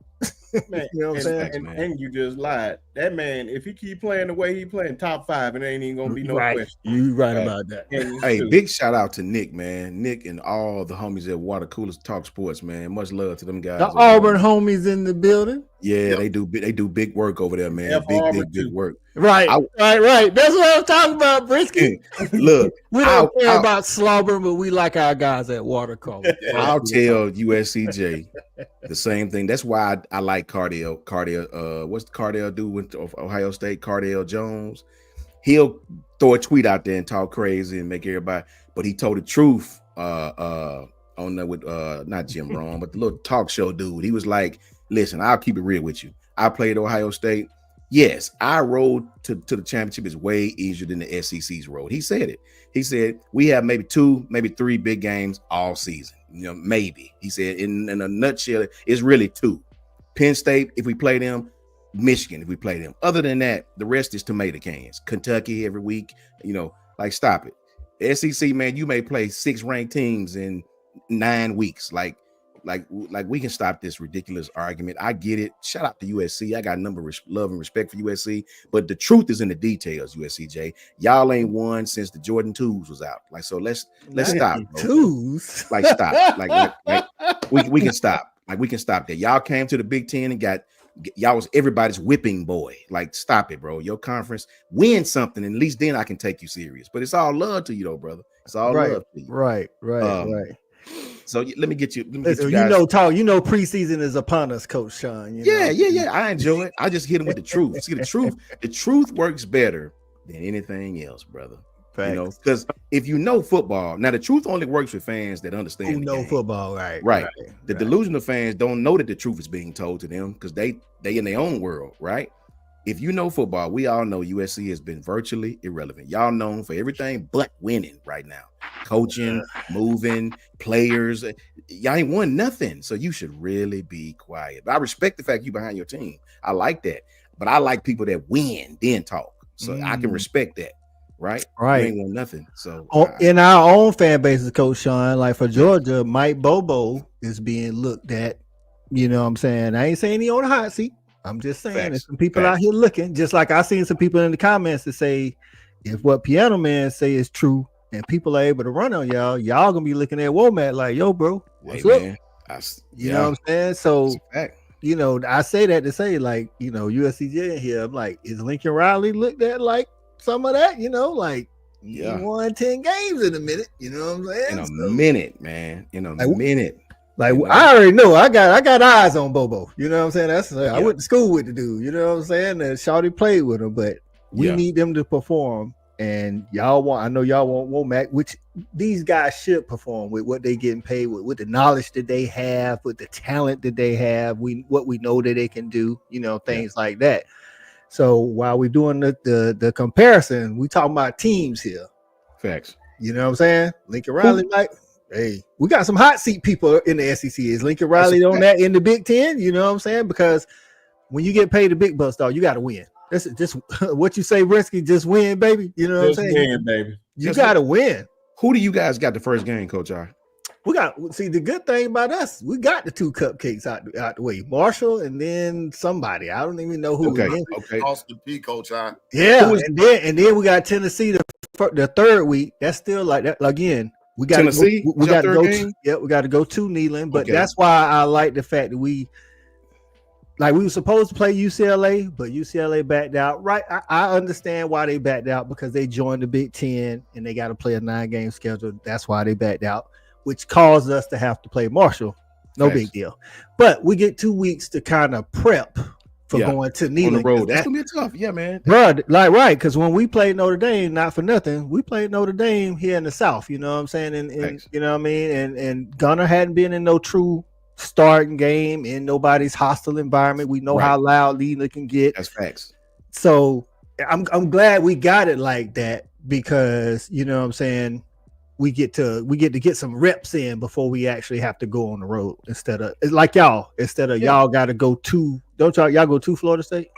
Man, you know what I'm saying? And you just lied. That man, if he keep playing the way he playing, top 5, it ain't even gonna be no question. You right about that. Hey, big shout out to Nick, man. Nick and all the homies at Water Coolers Talk Sports, man. Much love to them guys. The Auburn homies in the building. Yeah, they do big work over there, man. Big work. Right. That's what I'm talking about, Brisky. Look, we don't care about slobber, but we like our guys at Water Cooler. I'll tell USCJ the same thing. That's why I like Cardale. What's Cardale do with Ohio State? Cardale Jones. He'll throw a tweet out there and talk crazy and make everybody, but he told the truth on the with not Jim Rohn, but the little talk show dude. He was like, listen, I'll keep it real with you. I played Ohio State. Yes, our road to the championship is way easier than the SEC's road. He said it. He said we have maybe 2, maybe 3 big games all season. You know, maybe. He said in a nutshell, it's really 2. Penn State, if we play them, Michigan, if we play them. Other than that, the rest is tomato cans. Kentucky every week, you know, like stop it. The SEC, man, you may play 6 ranked teams in 9 weeks. Like we can stop this ridiculous argument. I get it. Shout out to USC. I got a number of love and respect for USC, but the truth is in the details. USCJ, y'all ain't won since the Jordan 2s was out. Like, so let's stop. 2s, like stop. Like we can stop. Like we can stop that. Y'all came to the Big Ten and y'all was everybody's whipping boy. Like stop it, bro. Your conference win something, and at least then I can take you serious. But it's all love to you, though, brother. It's all love to you. Right. So let me get you. Listen, you know, preseason is upon us, Coach Sean. Yeah. I enjoy it. I just hit him with the truth. See, the truth works better than anything else, brother. Facts. You know, because if you know football, now the truth only works with fans that understand. Who know football, right? The delusional fans don't know that the truth is being told to them because they in their own world, right? If you know football, we all know USC has been virtually irrelevant. Y'all known for everything but winning right now. Coaching, moving, players. Y'all ain't won nothing. So you should really be quiet. But I respect the fact you behind your team. I like that. But I like people that win, then talk. So I can respect that. right? Right. You ain't won nothing. So in our own fan bases, Coach Sean, like for Georgia, Mike Bobo is being looked at. You know what I'm saying? I ain't saying he on the hot seat. I'm just saying there's some people out here looking, just like I seen some people in the comments that say, if what Piano Man say is true and people are able to run on y'all gonna be looking at Womack like, yo, bro, what's up? Man, you know what I'm saying? So, you know, I say that to say, like, you know, USCJ in here, I'm like, is Lincoln Riley looked at like some of that, you know, like, he won 10 games in a minute, you know what I'm saying? In a minute, man. In a minute. Like, you know? I already know I got eyes on Bobo. You know what I'm saying? That's I went to school with the dude. You know what I'm saying? And Shawty played with him, but we need them to perform. And I know y'all want Womack, which these guys should perform with what they getting paid with the knowledge that they have, with the talent that they have, what we know that they can do, you know, things like that. So while we're doing the comparison, we talking about teams here. Facts. You know what I'm saying? Lincoln Riley, like, hey, we got some hot seat people in the SEC. Is Lincoln Riley on that in the Big Ten? You know what I'm saying? Because when you get paid the big bucks, dog, you got to win. That's just what you say, Risky. Just win, baby. You know what I'm saying? Win, baby. You got to win. Who do you guys got the first game, Coach R? We got the good thing about us. We got the 2 cupcakes out the way. Marshall and then somebody. I don't even know who. Okay. Austin P, Coach R. Yeah, and then we got Tennessee the third week. That's still like that again. We got Tennessee. We got to go. We got to go to Neyland. But that's why I like the fact that we were supposed to play UCLA, but UCLA backed out. Right? I understand why they backed out, because they joined the Big Ten and they got to play a 9-game schedule. That's why they backed out, which caused us to have to play Marshall. No big deal. But we get 2 weeks to kind of prep for going to Neyland. On the road. That's gonna be tough. Yeah, man. Bro, right. Because when we played Notre Dame, not for nothing, we played Notre Dame here in the South. You know what I'm saying? And you know what I mean? And Gunner hadn't been in no true starting game in nobody's hostile environment. We know how loud Neyland can get. That's facts. So I'm glad we got it like that, because you know what I'm saying, we get to get some reps in before we actually have to go on the road, instead of y'all got to go to, don't y'all go to Florida State?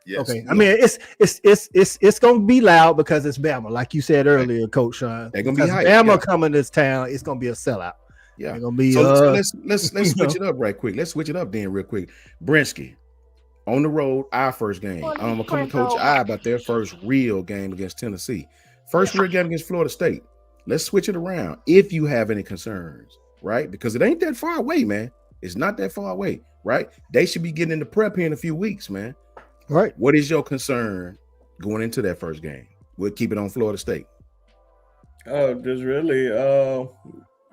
Yes. Okay. I mean, it's gonna be loud because it's Bama, like you said earlier, Coach Sean. They're gonna be hyped. Bama coming to this town. It's gonna be a sellout. Yeah. They're gonna be. So let's switch it up right quick. Let's switch it up then real quick. Brinsky on the road, our first game. I'm gonna come to Coach I about their first real game against Tennessee. First real game against Florida State. Let's switch it around. If you have any concerns, right? Because it ain't that far away, man. It's not that far away, right? They should be getting into prep here in a few weeks, man. Right. What is your concern going into that first game? We'll keep it on Florida State. Just really,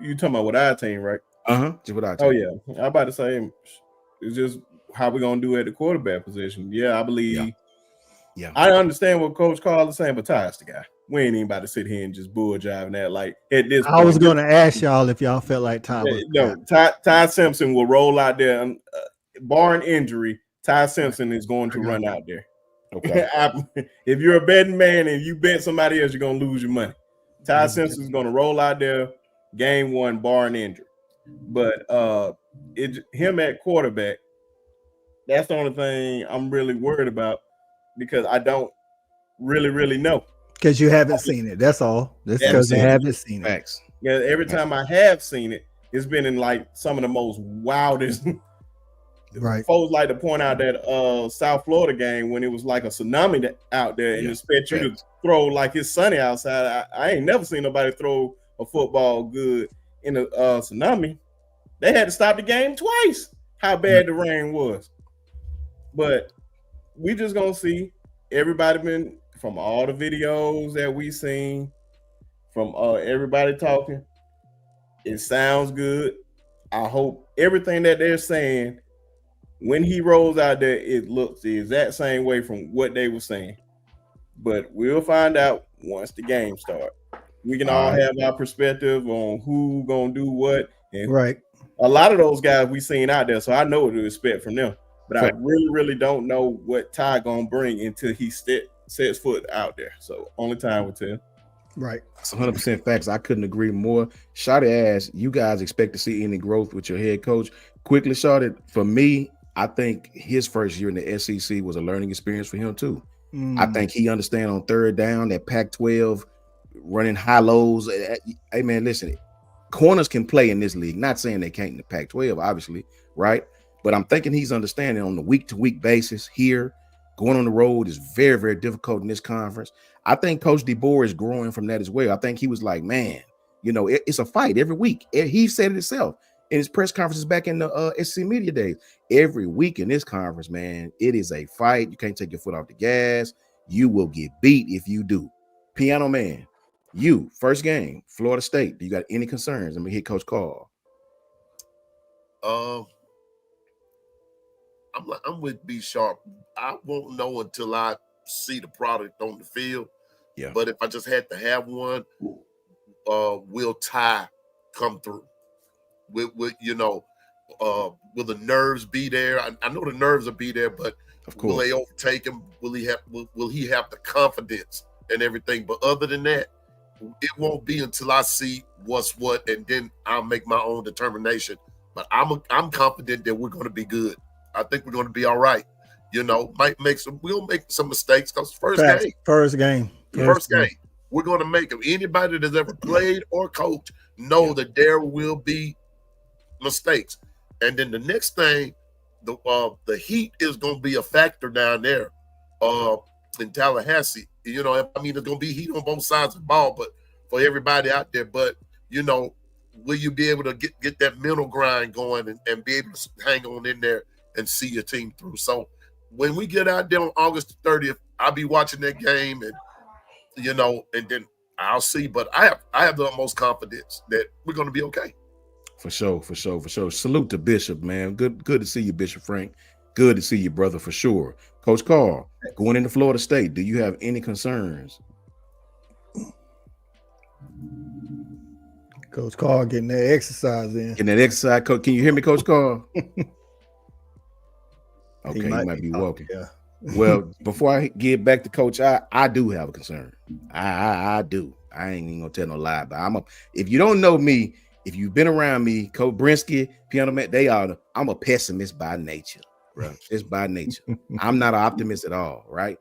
you talking about with our team, right? Just with our team. Oh yeah, I'm about to say it's just how we're gonna do at the quarterback position. Yeah, I believe. Yeah. I understand what Coach Carl is saying, but Ty's the guy. We ain't even about to sit here and just bull jiving that. Like at this I was going to ask y'all if y'all felt like Ty was. No, Ty Simpson will roll out there. Barring injury, Ty Simpson is going to run out there. Okay. If you're a betting man and you bet somebody else, you're going to lose your money. Ty Simpson is going to roll out there game 1, barring injury. But him at quarterback, that's the only thing I'm really worried about, because I don't really know. Because you haven't seen it. That's all. That's because you haven't seen it. Yeah, every time I have seen it, it's been in like some of the most wildest. Right. Folks like to point out that South Florida game when it was like a tsunami out there and expect you to throw like it's sunny outside. I ain't never seen nobody throw a football good in a tsunami. They had to stop the game twice. How bad the rain was. But we just gonna see. Everybody been, from all the videos that we seen, from everybody talking, it sounds good. I hope everything that they're saying, when he rolls out there, it looks the exact same way from what they were saying. But we'll find out once the game starts. We can all have our perspective on who gonna do what. And a lot of those guys we seen out there, so I know what to expect from them. But I really don't know what Ty gonna bring until he sets foot out there. So only time will tell. Right. It's 100% facts. I couldn't agree more. Shawty asked, you guys expect to see any growth with your head coach? Quickly, Shawty, for me, I think his first year in the SEC was a learning experience for him too. I think he understands on third down that Pac-12 running high lows. Hey man, listen, corners can play in this league. Not saying they can't in the Pac-12, obviously, right? But I'm thinking he's understanding on the week-to-week basis here. Going on the road is very, very difficult in this conference. I think Coach DeBoer is growing from that as well. I think he was like, man, you know, it's a fight every week. He said it himself in his press conferences back in the SC Media days. Every week in this conference, man, it is a fight. You can't take your foot off the gas. You will get beat if you do. Piano Man, you, first game, Florida State. Do you got any concerns? Let me hit Coach Carl. I'm with B Sharp. I won't know until I see the product on the field. Yeah. But if I just had to have one, will Ty come through? Will the nerves be there? I know the nerves will be there, but of course, will they overtake him? Will he have the confidence and everything? But other than that, it won't be until I see what's what, and then I'll make my own determination. But I'm confident that we're going to be good. I think we're going to be all right. You know, we'll make some mistakes because first game. We're going to make them. Anybody that's ever played or coached know that there will be mistakes. And then the next thing, the heat is going to be a factor down there in Tallahassee. You know, I mean, there's going to be heat on both sides of the ball, but for everybody out there. But, you know, will you be able to get that mental grind going and be able to hang on in there and see your team through? So when we get out there on August the 30th, I'll be watching that game, and, you know, and then I'll see. But I have the utmost confidence that we're going to be okay. For sure. Salute to Bishop, man. Good to see you, Bishop Frank. Good to see you, brother, for sure. Coach Carl, going into Florida State, do you have any concerns? Coach Carl getting that exercise in. Can you hear me, Coach Carl? Okay, he might be walking. Yeah. Well, before I get back to Coach, I do have a concern. I do. I ain't even gonna tell no lie, but if you don't know me, if you've been around me, Coach Brinsky, Piano Man, I'm a pessimist by nature, bro. It's by nature. I'm not an optimist at all, right?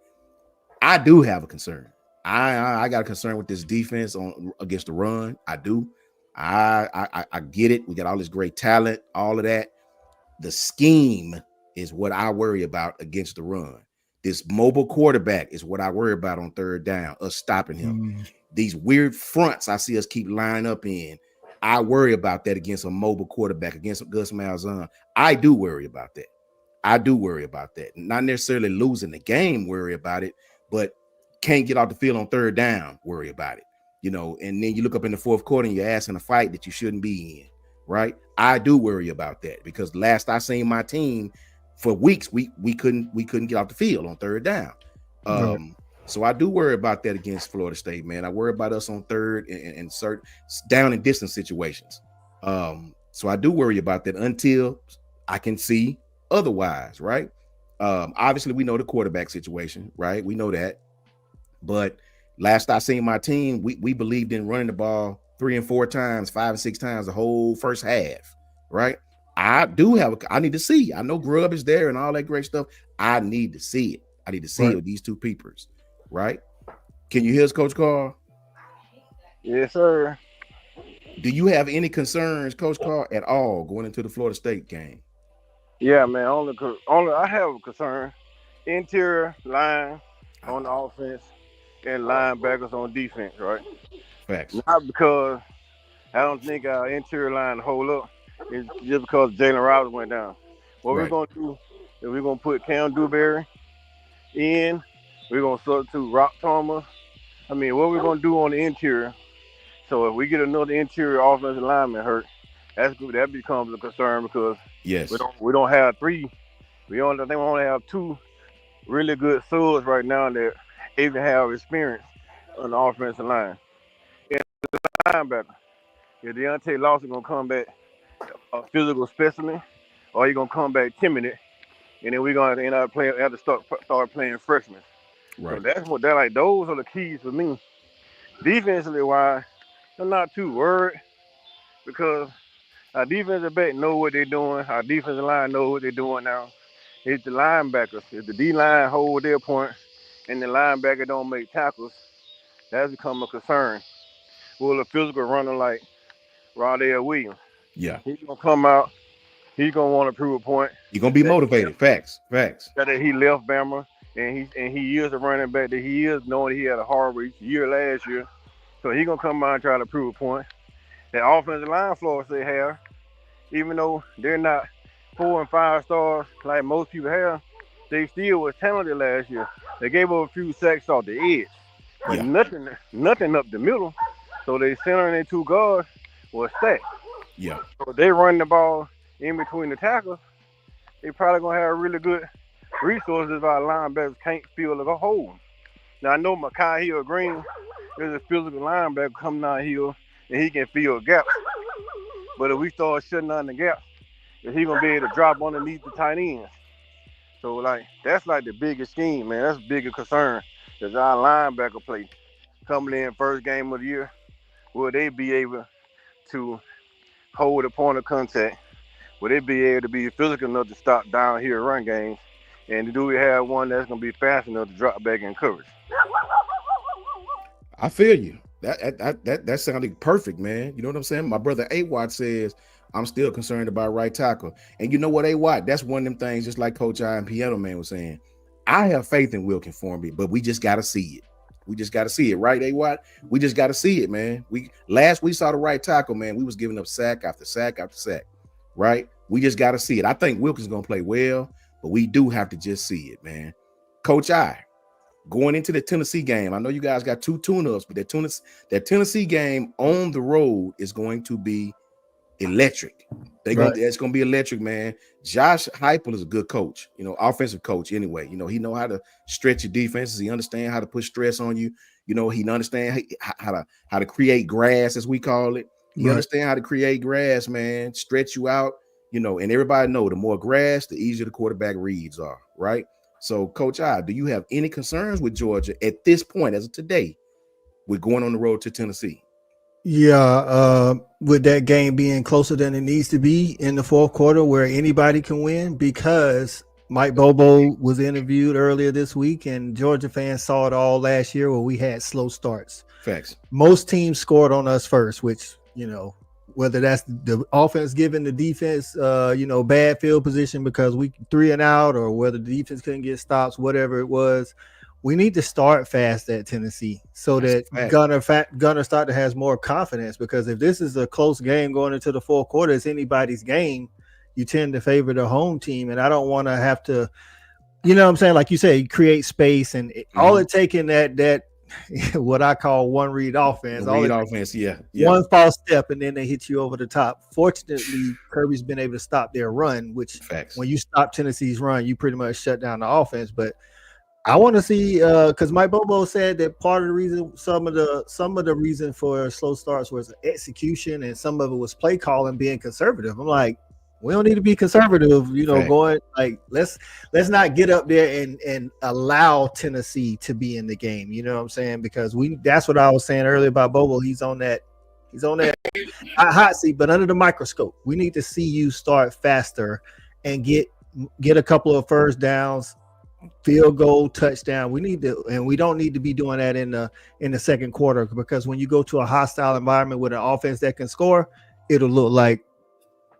I do have a concern. I got a concern with this defense against the run. I do. I get it. We got all this great talent, all of that. The scheme is what I worry about against the run. This mobile quarterback is what I worry about on third down, us stopping him. These weird fronts I see us keep lining up in. I worry about that against a mobile quarterback, against Gus Malzahn. I do worry about that. Not necessarily losing the game, worry about it, but can't get off the field on third down, worry about it. You know, and then you look up in the fourth quarter and you're asking a fight that you shouldn't be in, right? I do worry about that because last I seen my team for weeks, we couldn't get off the field on third down. So I do worry about that against Florida State, man. I worry about us on third and certain down and distance situations. So I do worry about that until I can see otherwise, right? Obviously, we know the quarterback situation, right? We know that. But last I seen my team, we believed in running the ball 3 and 4 times, 5 and 6 times the whole first half, right? I need to see. I know Grubb is there and all that great stuff. I need to see it. I need to see it with these two peepers, right? Can you hear us, Coach Carl? Yes, sir. Do you have any concerns, Coach Carl, at all going into the Florida State game? Yeah, man. Only I have a concern. Interior line on the offense and linebackers on defense, right? Facts. Not because I don't think our interior line hold up. It's just because Jalen Roberts went down. What we're going to do is we're going to put Cam Dewberry in. We're going to substitute Rock Thomas. I mean, what we're going to do on the interior. So if we get another interior offensive lineman hurt, that becomes a concern because we don't have 3. I think we only have 2 really good subs right now that even have experience on the offensive line. And the linebacker, if Deontay Lawson going to come back a physical specimen, or he going to come back timid, and then we're going to end up have to start playing freshmen. Right. So those are the keys for me. Defensively wise, I'm not too worried because our defensive back know what they're doing. Our defensive line know what they're doing now. It's the linebackers. If the D-line hold their point and the linebacker don't make tackles, that's become a concern. Will a physical runner like Rondell Williams, he's gonna come out, he's gonna want to prove a point. He's gonna be motivated. Facts. That he left Bama and he is a running back that he is, knowing he had a horrible year last year. So he's gonna come out and try to prove a point. That offensive line floors they have, even though they're not 4 and 5 stars like most people have, they still was talented last year. They gave up a few sacks off the edge, but nothing up the middle. So they center and their 2 guards was stacked. Yeah. So they run the ball in between the tackles. They probably gonna have really good resources if our linebackers can't fill the hole. Now I know Mekhi Hill Green is a physical linebacker coming down here and he can fill gaps. But if we start shutting down the gaps, is he gonna be able to drop underneath the tight ends? So like that's like the biggest scheme, man. That's a bigger concern. Is our linebacker play coming in first game of the year? Will they be able to hold a point of contact? Will they be able to be physical enough to stop down here run games? And do we have one that's gonna be fast enough to drop back in coverage? I feel you. That sounded perfect, man. You know what I'm saying? My brother A-Watt says, I'm still concerned about right tackle. And you know what, A-Watt? That's one of them things, just like Coach I and Piano Man was saying. I have faith in Wilkin for me, but we just got to see it. We just got to see it, right, A-Watt? We just got to see it, man. We saw the right tackle, man. We was giving up sack after sack after sack, right? We just got to see it. I think Wilkins going to play well, but we do have to just see it, man. Coach I, going into the Tennessee game, I know you guys got 2 tune-ups, but that Tennessee game on the road is going to be electric. It's going to be electric, man. Josh Heupel is a good coach, offensive coach anyway. He know how to stretch your defenses. He understand how to put stress on you. He understand how to create grass, as we call it. He understand how to create grass, man, stretch you out, and everybody know the more grass, the easier the quarterback reads are, right? So, Coach I, do you have any concerns with Georgia at this point, as of today, with going on the road to Tennessee? Yeah, with that game being closer than it needs to be in the fourth quarter where anybody can win, because Mike Bobo was interviewed earlier this week and Georgia fans saw it all last year where we had slow starts. Facts. Most teams scored on us first, which, whether that's the offense giving the defense, bad field position because we 3 and out, or whether the defense couldn't get stops, whatever it was. We need to start fast at Tennessee so that Gunner start to has more confidence, because if this is a close game going into the fourth quarter, it's anybody's game. You tend to favor the home team, and I don't want to have to, what I'm saying, like you say, create space, and all it taking that what I call one read offense. One false step, and then they hit you over the top. Fortunately, Kirby's been able to stop their run, which when you stop Tennessee's run, you pretty much shut down the offense. But I want to see, because Mike Bobo said that part of the reason, some of the reason for slow starts was execution, and some of it was play calling being conservative. I'm like, we don't need to be conservative, going like let's not get up there and allow Tennessee to be in the game. You know what I'm saying? Because that's what I was saying earlier about Bobo. He's on that hot seat, but under the microscope. We need to see you start faster and get a couple of first downs, field goal, touchdown. We need to, and we don't need to be doing that in the second quarter, because when you go to a hostile environment with an offense that can score, it'll look like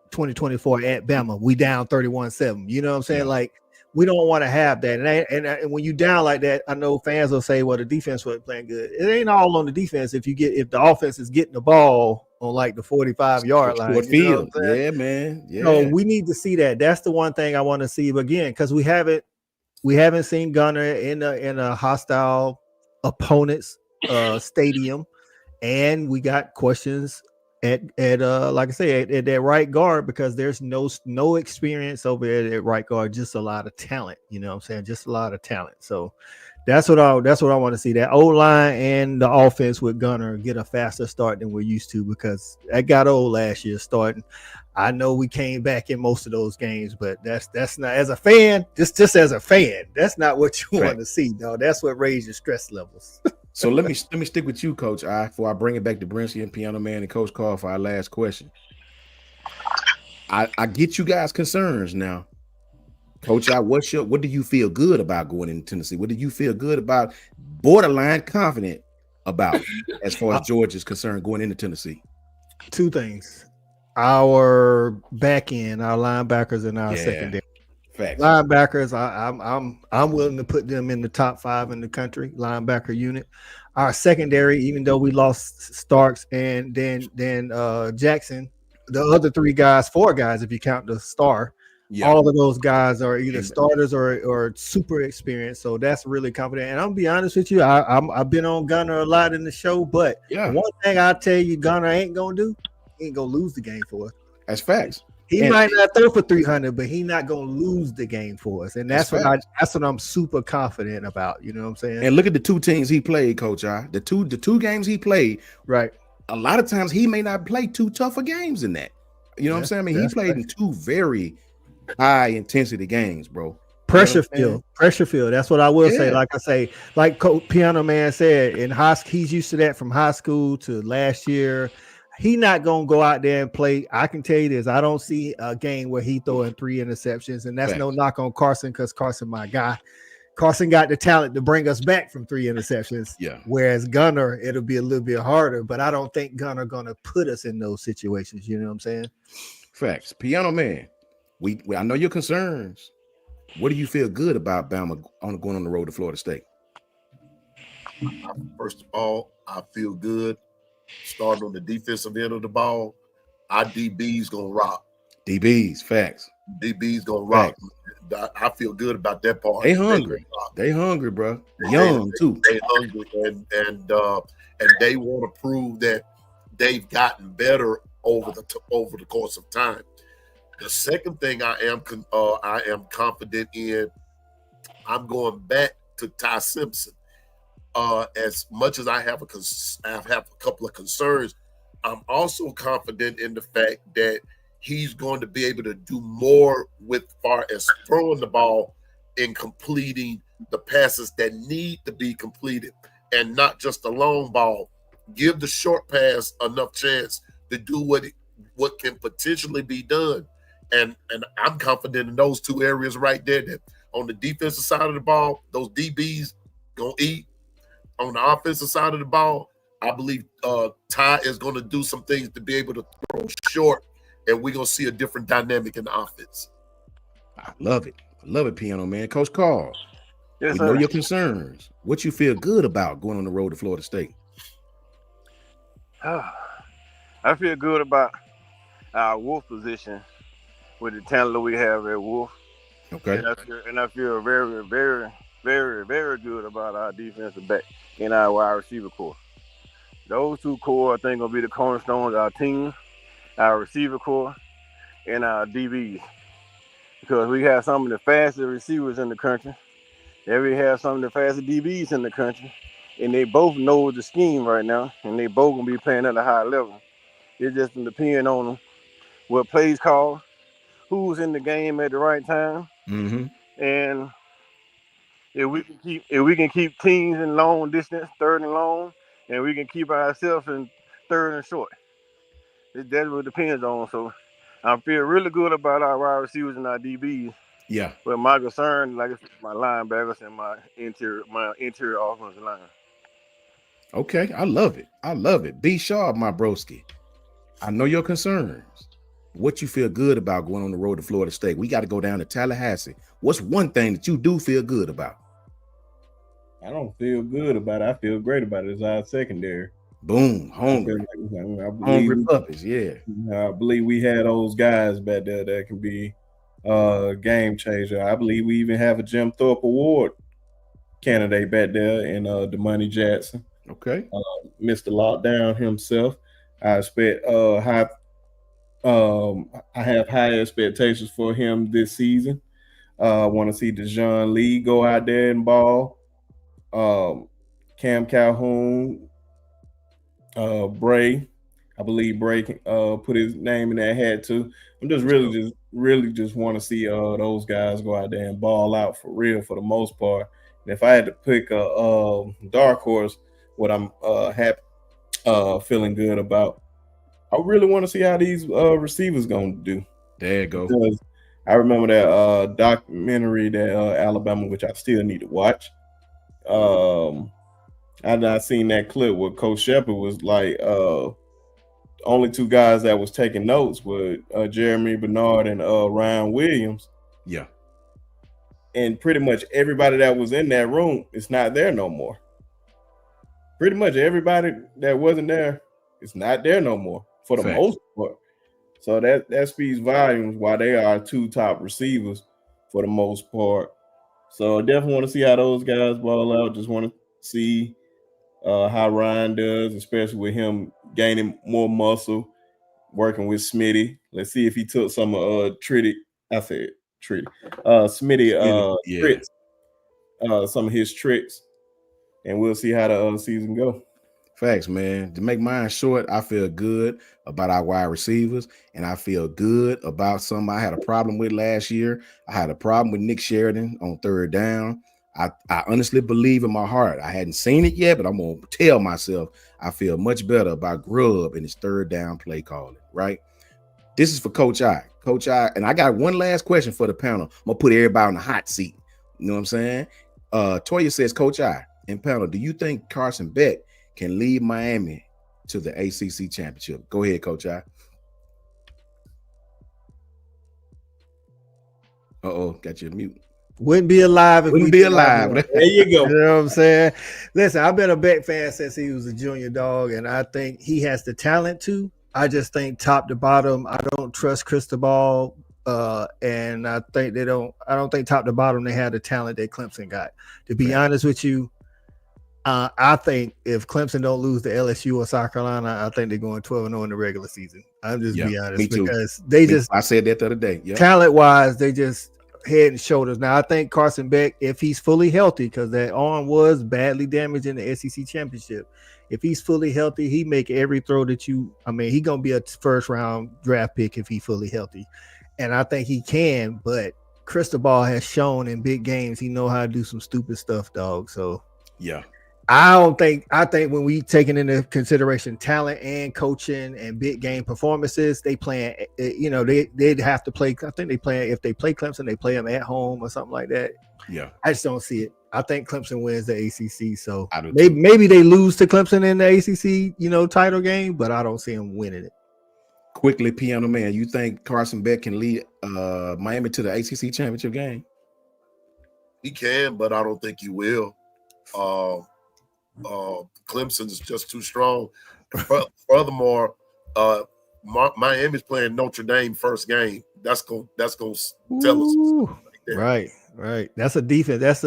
2024 at Bama. We down 31-7. You know what I'm saying? Like, we don't want to have that. And when you down like that, I know fans will say, well, the defense wasn't playing good. It ain't all on the defense. If the offense is getting the ball on like the 45-yard line. Field. Yeah, man. Yeah. So we need to see that. That's the one thing I want to see again, because we haven't seen Gunner in a hostile opponent's stadium, and we got questions at like I say, at that right guard, because there's no experience over there at right guard, just a lot of talent. You know what I'm saying? Just a lot of talent. So that's what I want to see. That O-line and the offense with Gunner get a faster start than we're used to, because that got old last year starting. I know we came back in most of those games, but that's not, as a fan, just as a fan, that's not what you want to see, though. That's what raised your stress levels. So let me stick with you, Coach, before I bring it back to Brinsky and Piano Man and Coach Carl for our last question. I get you guys' concerns now. Coach, what do you feel good about going into Tennessee? What do you feel good about, borderline confident about, as far as Georgia is concerned, going into Tennessee? Two things: our back end, our linebackers, and our secondary. Facts. Linebackers, I'm willing to put them in the top 5 in the country. Linebacker unit. Our secondary, even though we lost Starks and then Jackson, the other 4 guys, if you count the star, all of those guys are either starters or super experienced. So that's really confident. And I'll be honest with you, I've been on Gunner a lot in the show, but one thing I'll tell you, Gunner ain't gonna do, he ain't gonna lose the game for us. That's facts. He might not throw for 300, but he's not gonna lose the game for us, and that's what I'm super confident about. You know what I'm saying? And look at the 2 teams he played, Coach. The two games he played, right? A lot of times he may not play 2 tougher games in that. You know what I'm saying? I mean, he played in 2 very high intensity games, bro. Pressure field. That's what I will say. Like I say, like Coach Piano Man said, he's used to that from high school to last year. He not gonna go out there and play. I can tell you this: I don't see a game where he throwing 3 interceptions, and that's no knock on Carson, because Carson, my guy, Carson got the talent to bring us back from 3 interceptions. Yeah. Whereas Gunner, it'll be a little bit harder, but I don't think Gunner gonna put us in those situations. You know what I'm saying? Facts. Piano Man, I know your concerns. What do you feel good about Bama going on the road to Florida State? First of all, I feel good. Starting on the defensive end of the ball, our DB's gonna rock. DB's, facts. DB's gonna rock. I feel good about that part. They hungry. They hungry, bro. Young too. They hungry, and they want to prove that they've gotten better over the course of time. The second thing I am confident in, I'm going back to Ty Simpson. As much as I have a couple of concerns, I'm also confident in the fact that he's going to be able to do more with far as throwing the ball and completing the passes that need to be completed, and not just a long ball. Give the short pass enough chance to do what can potentially be done. And I'm confident in those 2 areas right there, that on the defensive side of the ball, those DBs gonna eat. On the offensive side of the ball, I believe Ty is going to do some things to be able to throw short, and we're going to see a different dynamic in the offense. I love it. Piano Man. Coach Carl, yes, we know your concerns. What you feel good about going on the road to Florida State? I feel good about our Wolf position with the talent that we have at Wolf. Okay. And I feel very, very, very, very good about our defensive back and our wide receiver core. Those 2 core, I think, will be the cornerstones of our team, our receiver core, and our DBs. Because we have some of the fastest receivers in the country, and we have some of the fastest DBs in the country, and they both know the scheme right now, and they both going to be playing at a high level. It just depends on what plays called, who's in the game at the right time, and if we can keep teams in long distance, 3rd and long, and we can keep ourselves in 3rd and short. That's what it depends on. So I feel really good about our wide receivers and our DBs. Yeah. But my concern, like I said, my linebackers and my interior offensive line. Okay, I love it. Be sharp, my broski. I know your concerns. What you feel good about going on the road to Florida State? We got to go down to Tallahassee. What's one thing that you do feel good about? I don't feel good about it. I feel great about it. It's our secondary. Boom, hungry. Hungry puppies, yeah. I believe we had those guys back there that can be game changer. I believe we even have a Jim Thorpe Award candidate back there in DeMoney Jackson. Okay. Mr. Lockdown himself. I expect I have high expectations for him this season. I want to see Dejon Lee go out there and ball. Cam Calhoun, Bray. I believe Bray can put his name in that hat too. I'm just really want to see those guys go out there and ball out for real for the most part. And if I had to pick a dark horse, what I'm feeling good about, I really want to see how these receivers gonna do. There you go. Because I remember that documentary that Alabama, which I still need to watch. I seen that clip where Coach Shepard was like, only two guys that was taking notes were Jeremy Bernard and Ryan Williams. Yeah. And pretty much everybody that was in that room is not there no more. Pretty much everybody that wasn't there is not there no more for the most part. So that speaks volumes why they are two top receivers for the most part. So I definitely want to see how those guys ball out. Just want to see how Ryan does, especially with him gaining more muscle, working with Smitty. Let's see if he took some Smitty tricks, some of his tricks, and we'll see how the season go. Facts, man. To make mine short, I feel good about our wide receivers, and I feel good about something I had a problem with last year. I had a problem with Nick Sheridan on third down. I honestly believe in my heart. I hadn't seen it yet, but I'm going to tell myself I feel much better about Grubb and his third down play calling, right? This is for Coach I. Coach I, and I got one last question for the panel. I'm going to put everybody on the hot seat. You know what I'm saying? Toya says, Coach I and panel, do you think Carson Beck can lead Miami to the ACC championship? Go ahead, Coach I. Got you mute. Wouldn't be alive if wouldn't be alive. There you go. You know what I'm saying? Listen, I've been a Beck fan since he was a junior dog, and I think he has the talent to. I just think top to bottom, I don't trust Cristobal, and I don't think top to bottom they have the talent that Clemson got. To be honest with you, I think if Clemson don't lose to LSU or South Carolina, I think they're going 12-0 in the regular season. I'm just be honest, because I said that the other day. Yep. Talent wise, they just head and shoulders. Now I think Carson Beck, if he's fully healthy, because that arm was badly damaged in the SEC championship, if he's fully healthy, he make every throw that he gonna be a first round draft pick if he's fully healthy, and I think he can. But Cristobal has shown in big games he know how to do some stupid stuff, dog. So yeah. I think when we taking into consideration talent and coaching and big game performances, they playing, they'd have to play. I think if they play Clemson, they play them at home or something like that. Yeah. I just don't see it. I think Clemson wins the ACC. So maybe they lose to Clemson in the ACC, title game, but I don't see them winning it. Quickly, Piano Man, you think Carson Beck can lead Miami to the ACC championship game? He can, but I don't think he will. Clemson is just too strong. Furthermore, Miami's playing Notre Dame first game. That's gonna tell us. Right. That's a defense. That's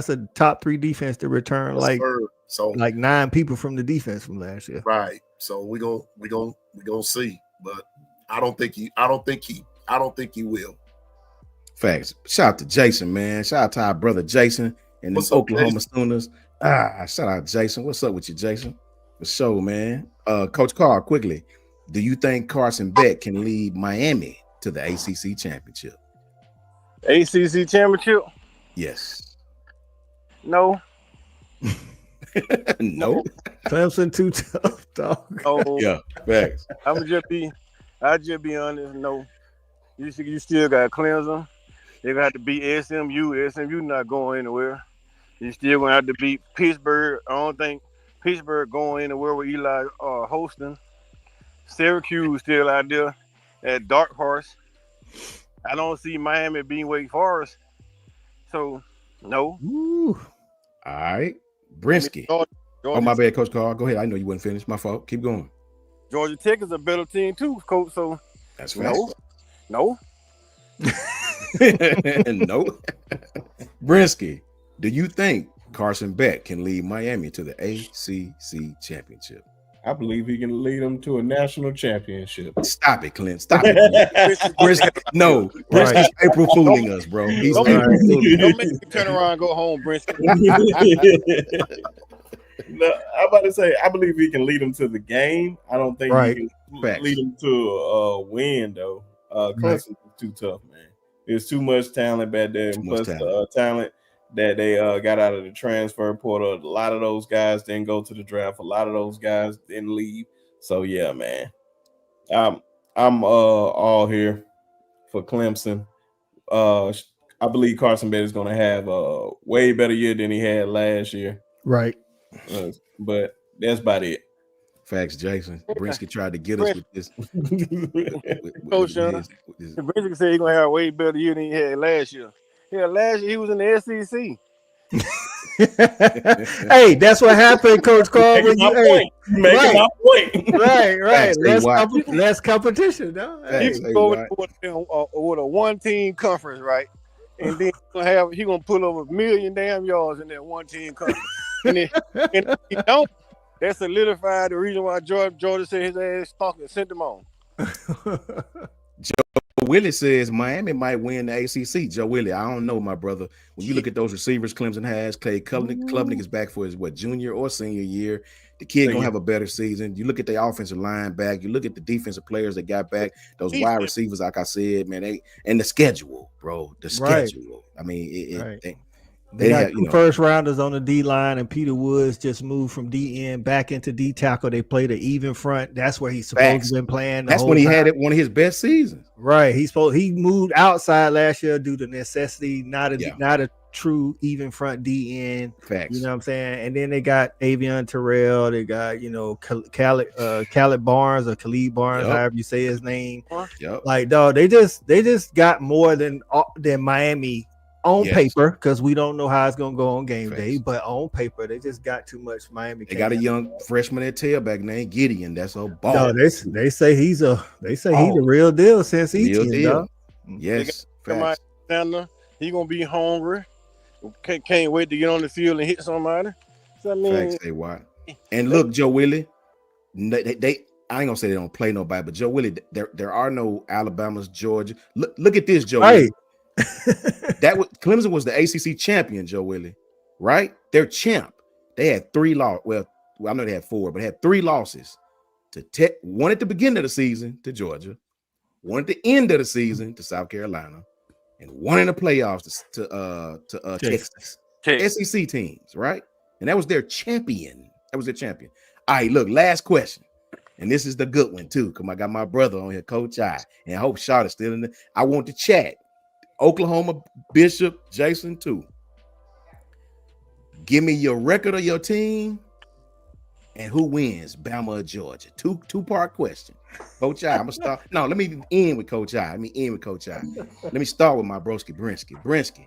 a top 3 defense to return like 9 people from the defense from last year. Right. So we gonna see, but I don't think he will. Facts. Shout out to Jason, man. Shout out to our brother Jason and the Oklahoma Sooners. Shout out Jason. What's up with you, Jason? For sure, man. Coach Carr, quickly, do you think Carson Beck can lead Miami to the ACC championship? ACC championship? Yes. No. No. Clemson too tough, dog. Oh, yeah, facts. I'll just be honest. No. You still got Clemson. They're gonna have to beat SMU. SMU not going anywhere. You still gonna have to beat Pittsburgh. I don't think Pittsburgh going anywhere with Eli hosting. Syracuse still out there at Dark Horse. I don't see Miami being Wake Forest. So no. Ooh. All right. Brinsky. Oh, my bad, Coach Carl. Go ahead. I know you wouldn't finish. My fault. Keep going. Georgia Tech is a better team too, Coach. So that's right. No. No. Brinsky, do you think Carson Beck can lead Miami to the ACC championship? I believe he can lead them to a national championship. Stop it, Clint. Stop it. Brinsky, no. Brinsky's April fooling us, bro. He's don't make me turn around and go home, Brinsky. No, I'm about to say, I believe he can lead them to the game. I don't think he can lead them to a win, though. Clemson is too tough, man. There's too much talent back there. And plus, the talent that they got out of the transfer portal. A lot of those guys didn't go to the draft. A lot of those guys didn't leave. So, yeah, man. I'm all here for Clemson. I believe Carson Bennett is going to have a way better year than he had last year. Right. But that's about it. Facts, Jason. Brinsky tried to get us with this. Coach Brinsky said he's going to have a way better year than he had last year. Yeah, last year he was in the SEC. Hey, that's what happened, Coach Carl. When you making my point. Right. Less competition. No? Hey. You can go with a one-team conference, right? And then he gonna pull over 1 million damn yards in that one-team conference. and if he don't, that solidified the reason why Georgia said his ass Talkin sent him on. Joe Willie says Miami might win the ACC. Joe Willie, I don't know, my brother. When you look at those receivers Clemson has, Clay Klubnik is back for his junior or senior year. The kid gonna have a better season. You look at the offensive line back. You look at the defensive players that got back. Those wide receivers, like I said, man, and the schedule, bro. The schedule. I mean, they got two first rounders on the D line, and Peter Woods just moved from D end back into D tackle. They played an even front. That's where he's supposed to been playing. That's when he had one of his best seasons. Right. He moved outside last year due to necessity, not a true even front D end. Facts. You know what I'm saying? And then they got Avion Terrell. They got Khaled Barnes or Khalid Barnes, however you say his name. Like, dog, they just got more than Miami. On paper, because we don't know how it's gonna go on game day, but on paper, they just got too much Miami. They got a young freshman at tailback named Gideon. That's a ball. No, they say he's the real deal since ETN. Yes, he gonna be hungry. Can't wait to get on the field and hit somebody. So, I mean, facts, and look, Joe Willie, they I ain't gonna say they don't play nobody, but Joe Willie, there are no Alabamas, Georgia. Look at this, Joe Willie. Clemson was the ACC champion, Joe Willie, right? They're champ. They had 3 losses. Well, I know they had 4, but had 3 losses to one at the beginning of the season to Georgia, one at the end of the season to South Carolina, and one in the playoffs to Texas. SEC teams, right? And that was their champion. All right, look, last question. And this is the good one too, because I got my brother on here, Coach I, and I hope Shot is still in there. I want to chat. Oklahoma, Bishop, Jason too. Give me your record of your team and who wins, Bama or Georgia. Two-part question. Coach I, I'm gonna start. No, let me end with Coach I. Let me start with my broski Brinsky. Brinsky,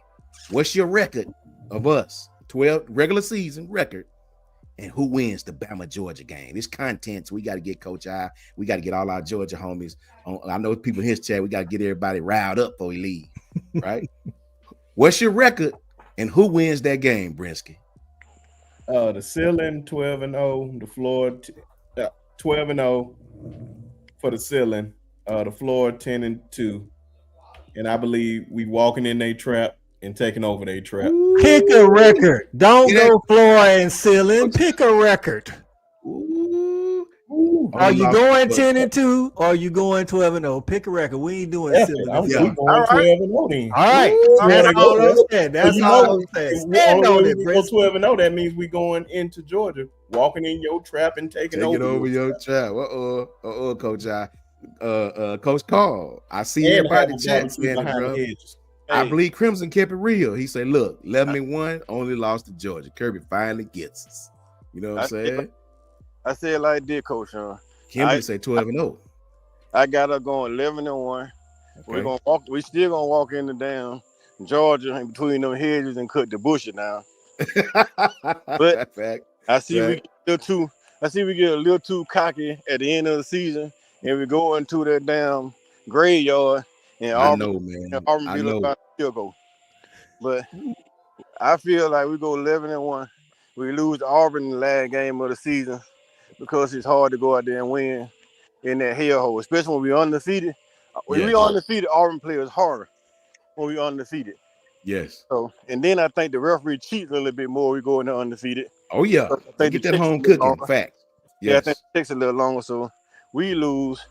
what's your record of us? 12 regular season record. And who wins the Bama-Georgia game? It's content, so we got to get Coach I. We got to get all our Georgia homies on. I know people in his chat. We got to get everybody riled up before we leave, right? What's your record and who wins that game, Brinsky? The ceiling 12-0, the floor 12-0 for the ceiling. The floor 10-2, and I believe we walking in their trap and taking over their trap. Pick a record. Don't go floor and ceiling. Pick a record. Are you going 10-2 or are you going 12-0? Pick a record. We ain't doing ceiling. We going 12-0. All right. That's all I'm saying. That's all I'm saying. Stand on it, Go 12-0. That means we going into Georgia, walking in your trap and taking over your trap. Coach I. Coach Carl. I see everybody in the chat standing, bro. I believe Crimson kept it real. He said, look, 11-1, only lost to Georgia. Kirby finally gets us. You know what I'm saying? I said like this, Coach Sean. Kimberly said 12-0. I got her going 11-1. Okay. We still gonna walk in the damn Georgia in between them hedges and cut the bushes now. But I see we get a little too cocky at the end of the season, and we go into that damn graveyard. And Auburn be looking about field goal. But I feel like we go 11-1. We lose to Auburn in the last game of the season because it's hard to go out there and win in that hellhole, especially when we're undefeated. When we undefeated, Auburn players harder when we undefeated. Yes. So, and then I think the referee cheats a little bit more. We go in there undefeated. Oh yeah, so they get that home cooking. Fact. Yes. Yeah, I think it takes a little longer. So we lose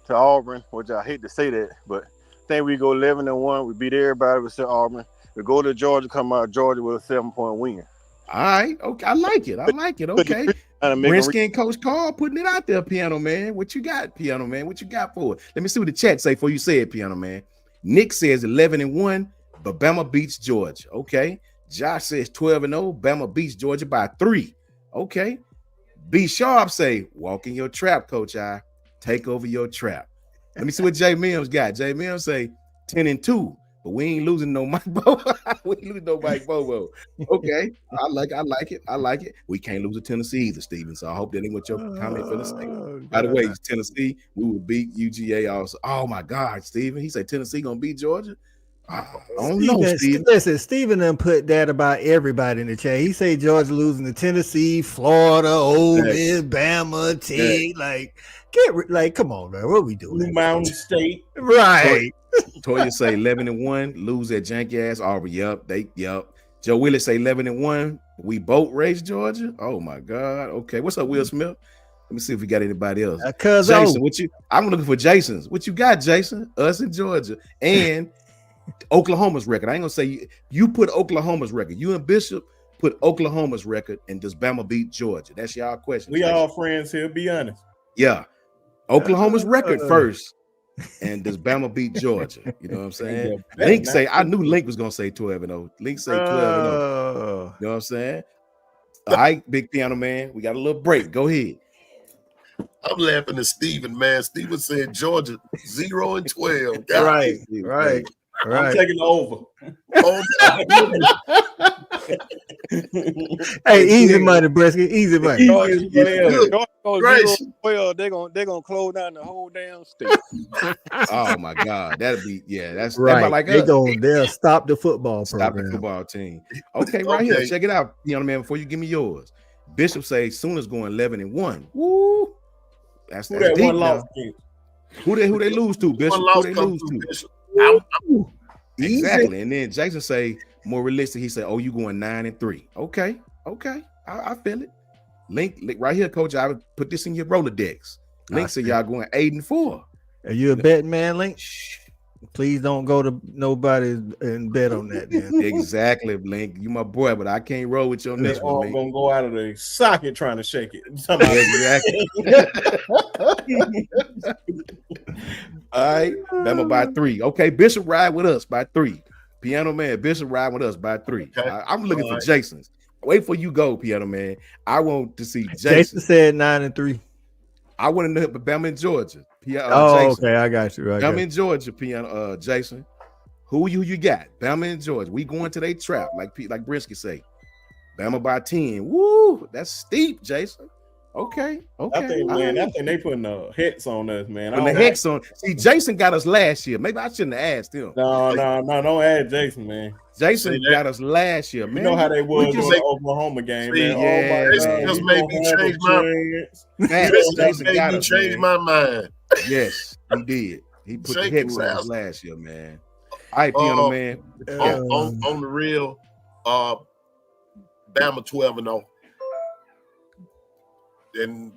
to Auburn, which I hate to say that, but I think we go 11-1. We beat everybody except Auburn. We go to Georgia, come out Georgia with a 7-point win. All right, okay, I like it. Okay, Brinsky and Coach Carl putting it out there, Piano Man. What you got, Piano Man? What you got for it? Let me see what the chat say before you say it, Piano Man. Nick says 11-1, but Bama beats Georgia. Okay. Josh says 12-0, Bama beats Georgia by 3. Okay. B Sharp say, walk in your trap, Coach I. Take over your trap. Let me see what J Mims got. J Mims say 10-2, but we ain't losing no Mike Bobo. We ain't losing no Mike Bobo. Okay. I like it. We can't lose to Tennessee either, Steven. So I hope that ain't what your comment for the state. By the way, Tennessee, we will beat UGA also. Oh my God, Steven. He said Tennessee gonna beat Georgia. I don't know, Steven. Listen, Steven done put that about everybody in the chat. He say Georgia losing to Tennessee, Florida, Ole Miss, Bama, Tig. Like, come on, man. What we doing? Blue Mountain State. Right. Toya say 11-1, lose at janky ass Auburn. Yup. Joe Willis say 11-1. We boat race Georgia. Oh my God. Okay. What's up, Will Smith? Let me see if we got anybody else. Jason, I'm looking for Jason's. What you got, Jason? Us in Georgia. And Oklahoma's record. I ain't gonna say you put Oklahoma's record. You and Bishop put Oklahoma's record, and does Bama beat Georgia? That's y'all question. We all friends here, be honest. Yeah. Oklahoma's record first, and does Bama beat Georgia? You know what I'm saying? Link say, I knew Link was gonna say 12-0. Link say 12-0. You know what I'm saying? All right, big piano man. We got a little break. Go ahead. I'm laughing at Steven, man. Steven said Georgia 0-12. Right. I'm taking over. Hey, easy money, Brisket. Easy money. Well, they're gonna close down the whole damn state. Oh my God, that's right. Like they'll stop the football program. Stop the football team. Okay, right here. Check it out, young man. Before you give me yours, Bishop say Sooners going 11-1. Woo! That's that deep one loss. Who they lose to, Bishop? Who they lose to? Bishop. Exactly. And then Jason say more realistic. He said, "Oh, you going 9-3?" Okay. I feel it. Link right here, Coach. I would put this in your Rolodex. Link said y'all going 8-4. Are you a betting man, Link? Please don't go to nobody and bet on that. Then. Exactly, Link. You my boy, but I can't roll with your next one. I'm gonna go out of the socket trying to shake it. Exactly. All right, Bama by 3. Okay, Bishop ride with us by 3. Piano man, Bishop ride with us by 3. Okay. I'm looking for Jason's. Wait for you go, Piano man. I want to see Jason. Jason said 9-3. I want to know Bama in Georgia. Jason. Okay, I got you. Bama in Georgia, Piano. Jason. Who you got? Bama in Georgia. We going to their trap, like Brisky say. Bama by 10. Woo, that's steep, Jason. Okay. I think they putting the hex on us, man. Putting the hex on. See, Jason got us last year. Maybe I shouldn't have asked him. No, don't add Jason, man. Jason got us last year, man. You know how they was in the Oklahoma game, man. Yeah, Jason just made me change my mind. Yes, he did. He put the hex on us last year, man. All right, Piano man. On the real, Bama 12-0. And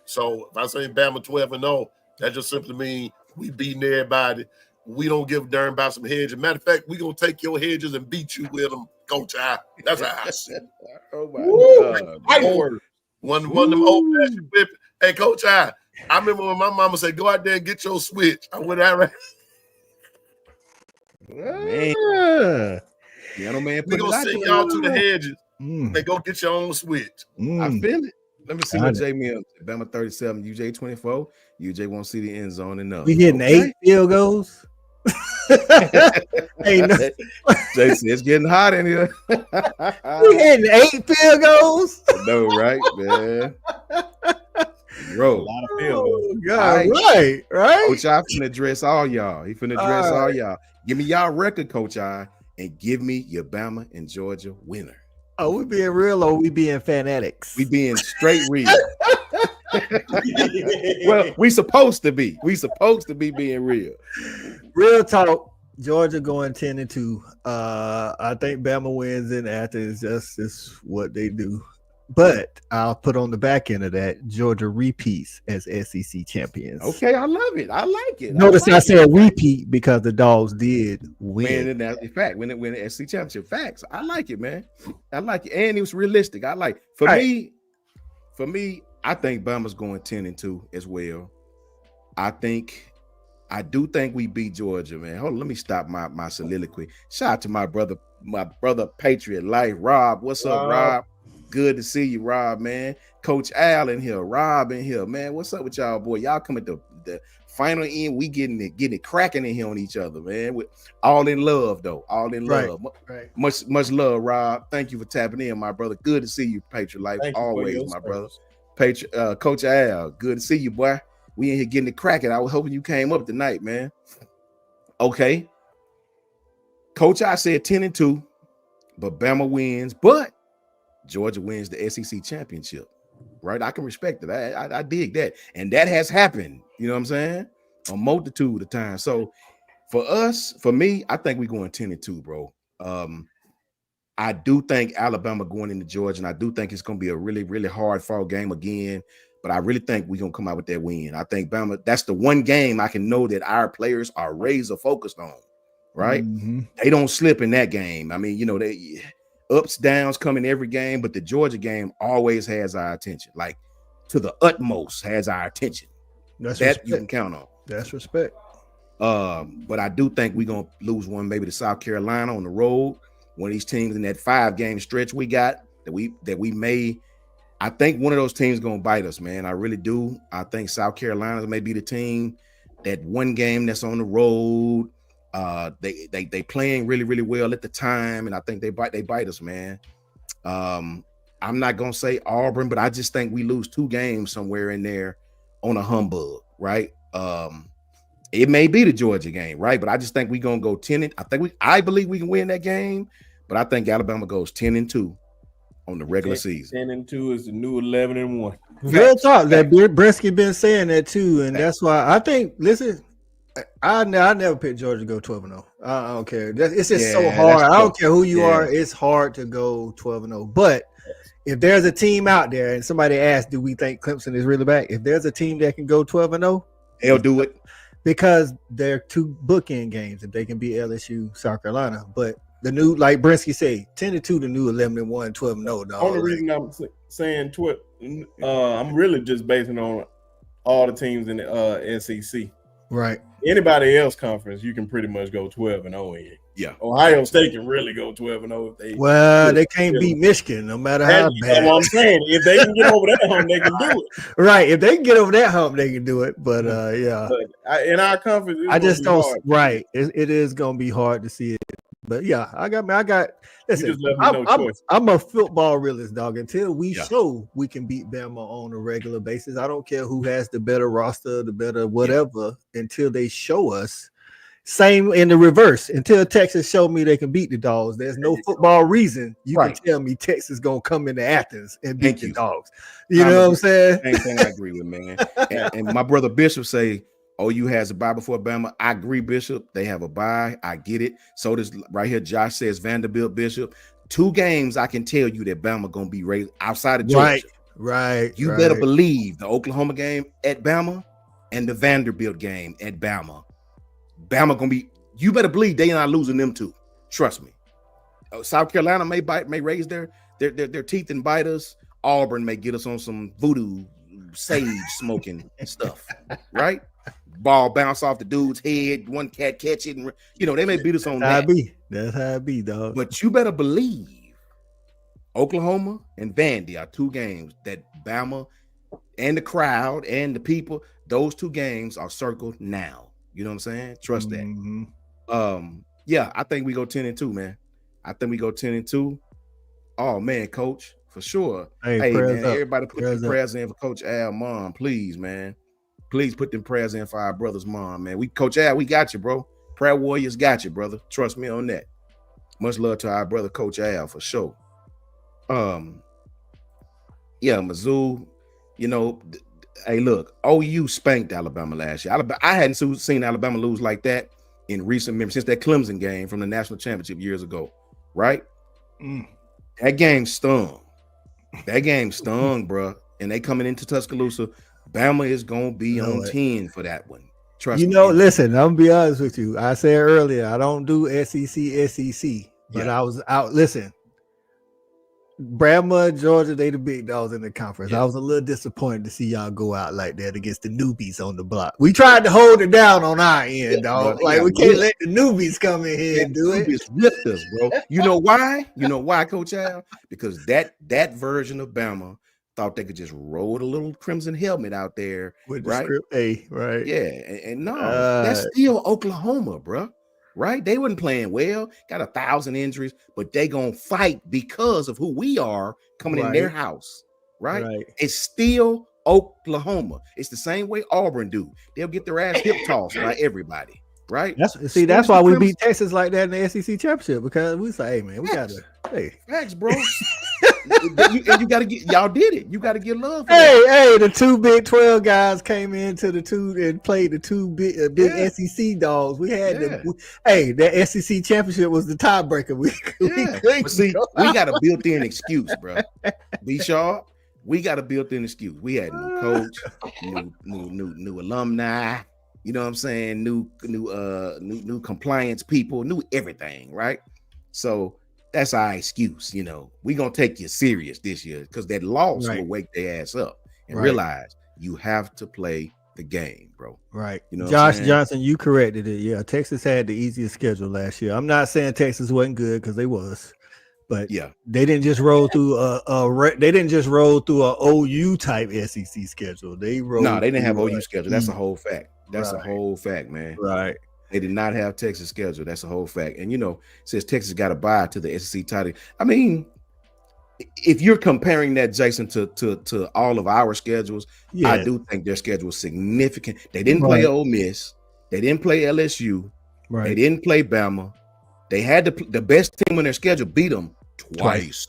so if I say Bama 12-0, that just simply means we beating everybody. We don't give a darn about some hedges. Matter of fact, we gonna take your hedges and beat you with them, Coach I. That's how I said. Oh my God. One of them old fashioned whip. Hey, Coach I remember when my mama said, "Go out there and get your switch." I went out right. Man. Piano man, we gonna send y'all to the hedges and go get your own switch. I feel it. Let me see what J Mill. Bama 37, UJ 24. UJ won't see the end zone enough. We getting 8 field goals. Jason, it's getting hot in here. We getting 8 field goals. No, right, man. Bro, a lot of field goals. God, right. Coach I finna address all y'all. He finna address all y'all. Give me y'all record, Coach I, and give me your Bama and Georgia winner. Oh, we being real or we being fanatics? We being straight real. Well, we supposed to be. We supposed to be being real. Real talk. Georgia going 10-2. I think Bama wins in after. It's just what they do. But I'll put on the back end of that, Georgia repeats as SEC champions. Okay, I love it. I like it. Notice I said repeat because the Dogs did win. In fact, when the SEC championship. Facts. I like it, man. I like it. And it was realistic. I like it. For me, I think Bama's going 10-2 as well. I think I do think we beat Georgia, man. Hold on, let me stop my soliloquy. Shout out to my brother Patriot Life, Rob. What's up, Rob? Good to see you, Rob, man. Coach Al in here, Rob in here, man. What's up with y'all, boy? Y'all come at the final end. We getting it cracking in here on each other, man. With all in love, though. All in love. Right. Much love, Rob. Thank you for tapping in, my brother. Good to see you, Patriot Life. Always, my brother. Coach Al, good to see you, boy. We in here getting it cracking. I was hoping you came up tonight, man. Okay. Coach, I said 10-2, but Bama wins, but Georgia wins the SEC championship. Right? I can respect it. I dig that. And that has happened. You know what I'm saying? A multitude of times. So for me, I think we're going 10-2, bro. I do think Alabama going into Georgia, and I do think it's going to be a really, really hard fought game again. But I really think we're going to come out with that win. I think Bama, that's the one game I can know that our players are razor focused on, right? Mm-hmm. They don't slip in that game. I mean, you know, they ups, downs come in every game, but the Georgia game always has our attention, like to the utmost has our attention. That's that respect. You can count on. That's respect. But I do think we're going to lose one, maybe to South Carolina on the road. One of these teams in that 5-game stretch we got that we may. I think one of those teams gonna bite us, man. I really do. I think South Carolina may be the team. That one game that's on the road, they playing really, really well at the time, and I think they bite us, man. I'm not gonna say Auburn, but I just think we lose 2 games somewhere in there on a humbug, right? It may be the Georgia game, right? But I just think we're gonna go 10. I believe we can win that game, but I think Alabama goes 10-2. On the regular season. 10-2 is the new 11-1. Real talk. That Brinsky been saying that too, and that's why I think. Listen, I never picked Georgia to go 12-0. I don't care. It's just so hard. I don't care who you are. It's hard to go 12-0. But if there's a team out there, and somebody asked, "Do we think Clemson is really back?" If there's a team that can go 12-0, they'll do it because they're 2 bookend games. If they can beat LSU, South Carolina, but. The new, like Brinsky say, 10-2, the new 11-1, 12-0. The only reason I'm saying 12, I'm really just basing on all the teams in the SEC. Right. Anybody else conference, you can pretty much go 12-0 in. Yeah. Ohio State can really go 12-0 if they can't beat Michigan, no matter how bad. That's what I'm saying. If they can get over that hump, they can do it. Right. If they can get over that hump, they can do it. But yeah. But in our conference, I just don't. Hard. Right. It is going to be hard to see it. But yeah, I got. Listen, I'm a football realist, dog. Until we show we can beat Bama on a regular basis, I don't care who has the better roster, the better whatever. Until they show us, same in the reverse. Until Texas show me they can beat the Dogs, there's no football reason you can tell me Texas gonna come into Athens and beat the Dogs. You know what I'm saying? Same thing I agree with, man. and my brother Bishop say. OU has a bye before Bama. I agree, Bishop. They have a bye. I get it. So does right here. Josh says Vanderbilt, Bishop. 2 games I can tell you that Bama gonna be raised outside of Georgia. Right. You better believe the Oklahoma game at Bama and the Vanderbilt game at Bama. Bama gonna be. You better believe they not losing them 2. Trust me. South Carolina may raise their teeth and bite us. Auburn may get us on some voodoo sage smoking stuff. Right. Ball bounce off the dude's head, one cat catch it, and they may beat us on that. That's how it be, dog. But you better believe Oklahoma and Vandy are 2 games that Bama and the crowd and the people, those 2 games are circled now. You know what I'm saying? Trust that. Yeah, I think we go 10-2, man. I think we go 10-2. Oh man, Coach, for sure. Hey man, everybody put their prayers in for Coach Al mom, please, man. Please put them prayers in for our brother's mom, man. Coach Al, we got you, bro. Prayer Warriors got you, brother. Trust me on that. Much love to our brother, Coach Al, for sure. Yeah, Mizzou, hey, look, OU spanked Alabama last year. I hadn't seen Alabama lose like that in recent memory since that Clemson game from the national championship years ago, right? That game stung. Bro. And they coming into Tuscaloosa. Bama is going to be on 10 for that one. Trust me. Listen, I'm going to be honest with you. I said earlier, I don't do SEC, but I was out. Listen, Bama and Georgia, they the big dogs in the conference. Yeah. I was a little disappointed to see y'all go out like that against the newbies on the block. We tried to hold it down on our end, dog. Like we can't let the newbies come in here and do it. Whipped us, bro. You know why? You know why, Coach Al? Because that version of Bama thought they could just roll the little crimson helmet out there With the right? script A, right? Yeah, and no, that's still Oklahoma, bro. Right? They wasn't playing well, got 1,000 injuries, but they gonna fight because of who we are coming in their house, right? It's still Oklahoma. It's the same way Auburn do. They'll get their ass hip tossed by everybody, right? That's why we beat Texas like that in the SEC championship, because we say, hey man, we gotta facts, bro. you gotta get y'all did it. You gotta get love. The two Big 12 guys came into the two and played the two big SEC dogs. We had that SEC championship was the tiebreaker. We got a built-in excuse, bro. Be sharp. We got a built-in excuse. We had new coach, new alumni. You know what I'm saying? New compliance people, new everything, right? So that's our excuse, you know. We're gonna take you serious this year because that loss will wake their ass up and realize you have to play the game, bro. Right. You know, Josh Johnson, you corrected it. Yeah, Texas had the easiest schedule last year. I'm not saying Texas wasn't good, because they was, but they didn't just roll through a OU type SEC schedule. They didn't have OU schedule. That's a whole fact. That's a whole fact, man. Right. They did not have Texas schedule. That's a whole fact. And, you know, since Texas got a bye to the SEC title, I mean, if you're comparing that, Jason, to all of our schedules, I do think their schedule is significant. They didn't play Ole Miss. They didn't play LSU. They didn't play Bama. They had the best team on their schedule beat them twice.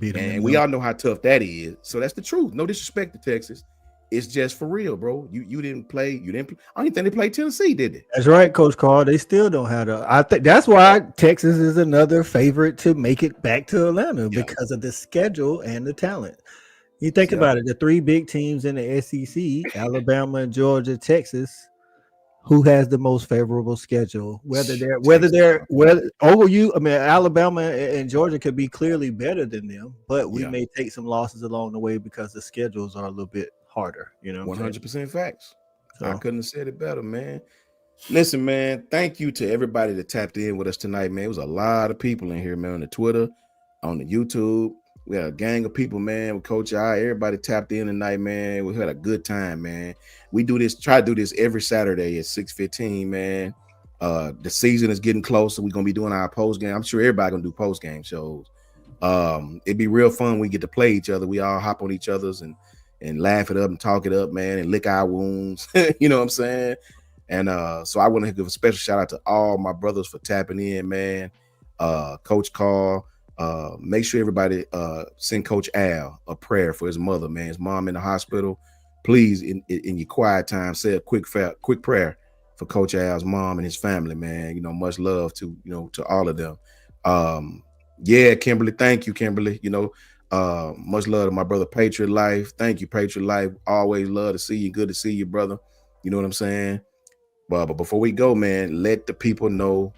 And we all know how tough that is. So that's the truth. No disrespect to Texas. It's just for real, bro. You didn't play. I don't even think they played Tennessee, did they? That's right, Coach Carl. They still don't have I think that's why Texas is another favorite to make it back to Atlanta, because of the schedule and the talent. You think about it, the three big teams in the SEC, Alabama, Georgia, Texas, who has the most favorable schedule? Alabama and Georgia could be clearly better than them, but we may take some losses along the way because the schedules are a little bit harder, you know. 100% facts. So. I couldn't have said it better, man. Listen, man, thank you to everybody that tapped in with us tonight, man. It was a lot of people in here, man, on the Twitter, on the YouTube. We had a gang of people, man, with Coach I. Everybody tapped in tonight, man. We had a good time, man. We try to do this every Saturday at 6:15, man. The season is getting closer. We're gonna be doing our post game. I'm sure everybody gonna do post game shows. It'd be real fun. We get to play each other. We all hop on each other's and laugh it up and talk it up, man, and lick our wounds. You know what I'm saying? And so I want to give a special shout out to all my brothers for tapping in, man. Coach Carl, make sure everybody send Coach Al a prayer for his mother, man. His mom in the hospital. Please, in your quiet time, say a quick prayer for Coach Al's mom and his family, man. You know, much love to all of them. Kimberly, thank you, Kimberly. You know, much love to my brother Patriot Life. Thank you, Patriot Life. Always love to see you. Good to see you, brother. You know what I'm saying? But before we go, man, let the people know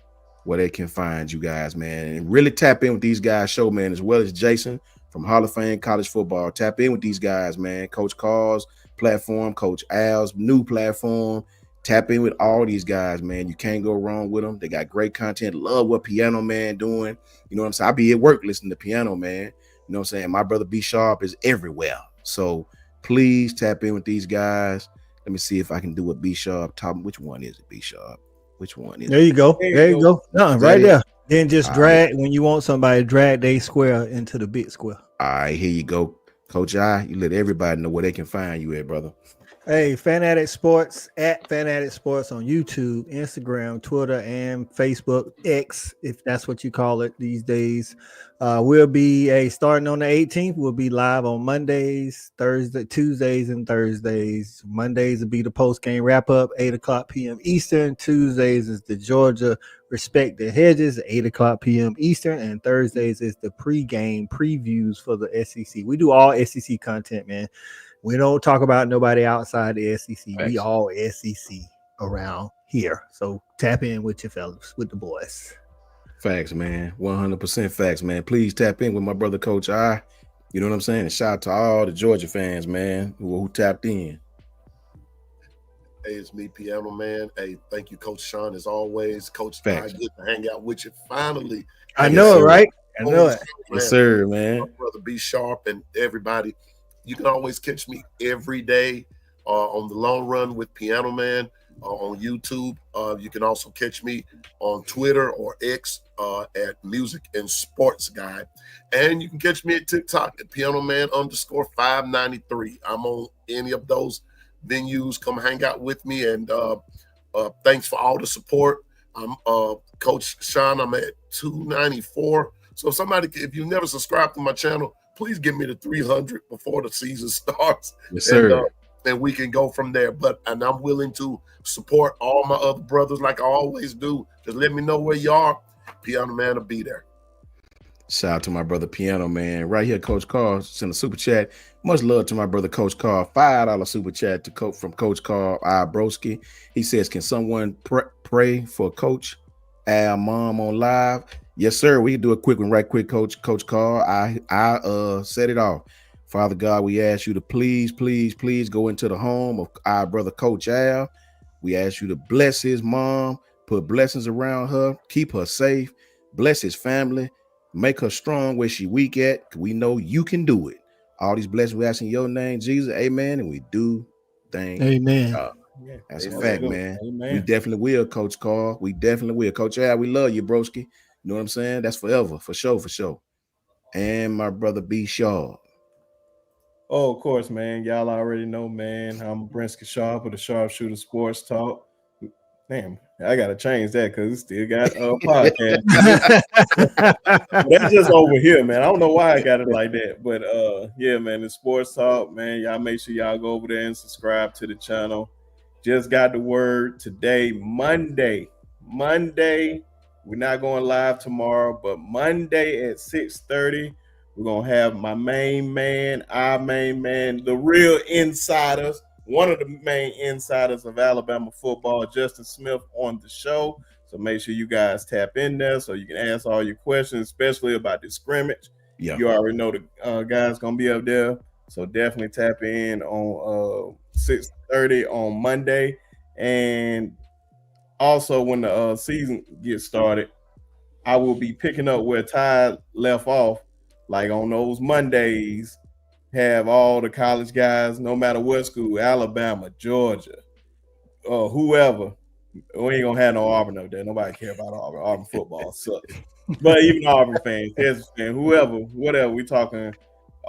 where they can find you guys, man, and really tap in with these guys' show, man, as well as Jason from Hall of Fame College Football. Tap in with these guys, man. Coach Carl's platform, Coach Al's new platform. Tap in with all these guys, man. You can't go wrong with them. They got great content. Love what Piano Man doing. You know what I'm saying? I be at work listening to Piano Man. You know what I'm saying? My brother B Sharp is everywhere. So please tap in with these guys. Let me see if I can do a B Sharp top. Which one is it, B Sharp? Which one is it? There you go. There you go. No, right there. Then just drag when you want somebody, drag they square into the big square. All right, here you go. Coach I, you let everybody know where they can find you at, brother. Hey, Fanatic Sports at Fanatic Sports on YouTube, Instagram, Twitter, and Facebook, X, if that's what you call it these days. We'll be starting on the 18th. We'll be live on Mondays, Tuesdays, and Thursdays. Mondays will be the post game wrap up, 8:00 p.m. Eastern. Tuesdays is the Georgia Respect the Hedges, 8:00 p.m. Eastern, and Thursdays is the pregame previews for the SEC. We do all SEC content, man. We don't talk about nobody outside the SEC. Thanks. We all SEC around here. So tap in with your fellas, with the boys. Facts, man. 100% facts, man. Please tap in with my brother, Coach I. You know what I'm saying? And shout out to all the Georgia fans, man, who tapped in. Hey, it's me, Piano Man. Hey, thank you, Coach Sean, as always. Coach, Facts. good to hang out with you finally. I know it, right? I know it. Yes, sir, man. My brother, be sharp, and everybody. You can always catch me every day on the Long Run with Piano Man on YouTube. You can also catch me on Twitter or X at Music and Sports Guy. And you can catch me at TikTok at Piano Man _593. I'm on any of those venues. Come hang out with me, and thanks for all the support. I'm Coach Sean. I'm at 294. So if you never subscribed to my channel, please give me the 300 before the season starts. Yes, sir. And we can go from there. And I'm willing to support all my other brothers like I always do. Just let me know where you are. Piano Man will be there. Shout out to my brother Piano Man. Right here, Coach Carl sent a super chat. Much love to my brother Coach Carl. $5 super chat from Coach Carl Broski. He says, can someone pray for Coach Al mom on live? Yes, sir. We can do a quick one right quick, Coach Carl. I set it off. Father God, we ask you to please go into the home of our brother Coach Al. We ask you to bless his mom, put blessings around her, keep her safe, bless his family, make her strong where she weak at. We know you can do it. All these blessings we ask in your name, Jesus. Amen. And we do thank Amen. God. That's Amen. a fact, man. Amen. We definitely will, Coach Carl. We definitely will. Coach Al, we love you, broski. You know what I'm saying? That's forever, for sure. And my brother B. Shaw. Oh, of course, man. Y'all already know, man. I'm Brinsky Sharp of the Sharpshooter Sports Talk. Damn, I gotta change that because it still got a podcast. That's just over here, man. I don't know why I got it like that, but yeah, man, the Sports Talk, man. Y'all make sure y'all go over there and subscribe to the channel. Just got the word today, Monday. We're not going live tomorrow, but Monday at 6:30. We're going to have my main man, our main man, the real insiders, one of the main insiders of Alabama football, Justin Smith, on the show. So make sure you guys tap in there so you can ask all your questions, especially about the scrimmage. Yeah. You already know the guys going to be up there. So definitely tap in on 6:30 on Monday. And also when the season gets started, I will be picking up where Ty left off. Like on those Mondays, have all the college guys, no matter what school, Alabama, Georgia, whoever. We ain't gonna have no Auburn up there. Nobody care about Auburn. Auburn football sucks. But even Auburn fans, Texas fans, whoever, whatever, we talking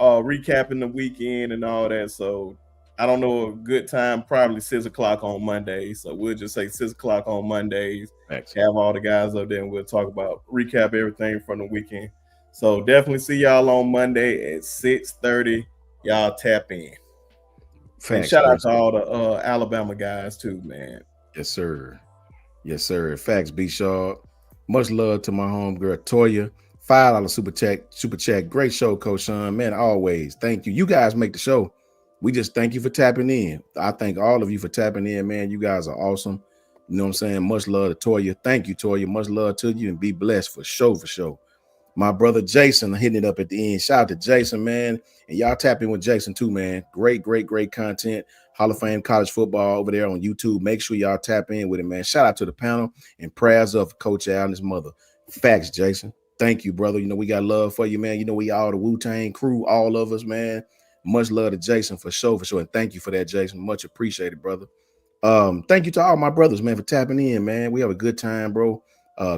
recapping the weekend and all that. So I don't know a good time, probably 6 o'clock on Mondays. So we'll just say 6 o'clock on Mondays. Excellent. Have all the guys up there and we'll talk about recap everything from the weekend. So definitely see y'all on Monday at 6:30. Y'all tap in. Facts, and shout out to all the Alabama guys too, man. Yes, sir. Facts, B. Shaw. Much love to my homegirl Toya. $5 super chat. Great show, Coach Sean. Man, always. Thank you. You guys make the show. We just thank you for tapping in. I thank all of you for tapping in, man. You guys are awesome. You know what I'm saying? Much love to Toya. Thank you, Toya. Much love to you and be blessed for sure. My brother Jason hitting it up at the end. Shout out to Jason, man. And y'all tap in with Jason too, man. Great content. Hall of Fame college football over there on YouTube. Make sure y'all tap in with it, man. Shout out to the panel and prayers up for Coach Al and his mother. Facts, Jason. Thank you, brother. You know, we got love for you, man. You know, we all the Wu-Tang crew, all of us, man. Much love to Jason for sure. And thank you for that, Jason. Much appreciated, brother. Thank you to all my brothers, man, for tapping in, man. We have a good time, bro.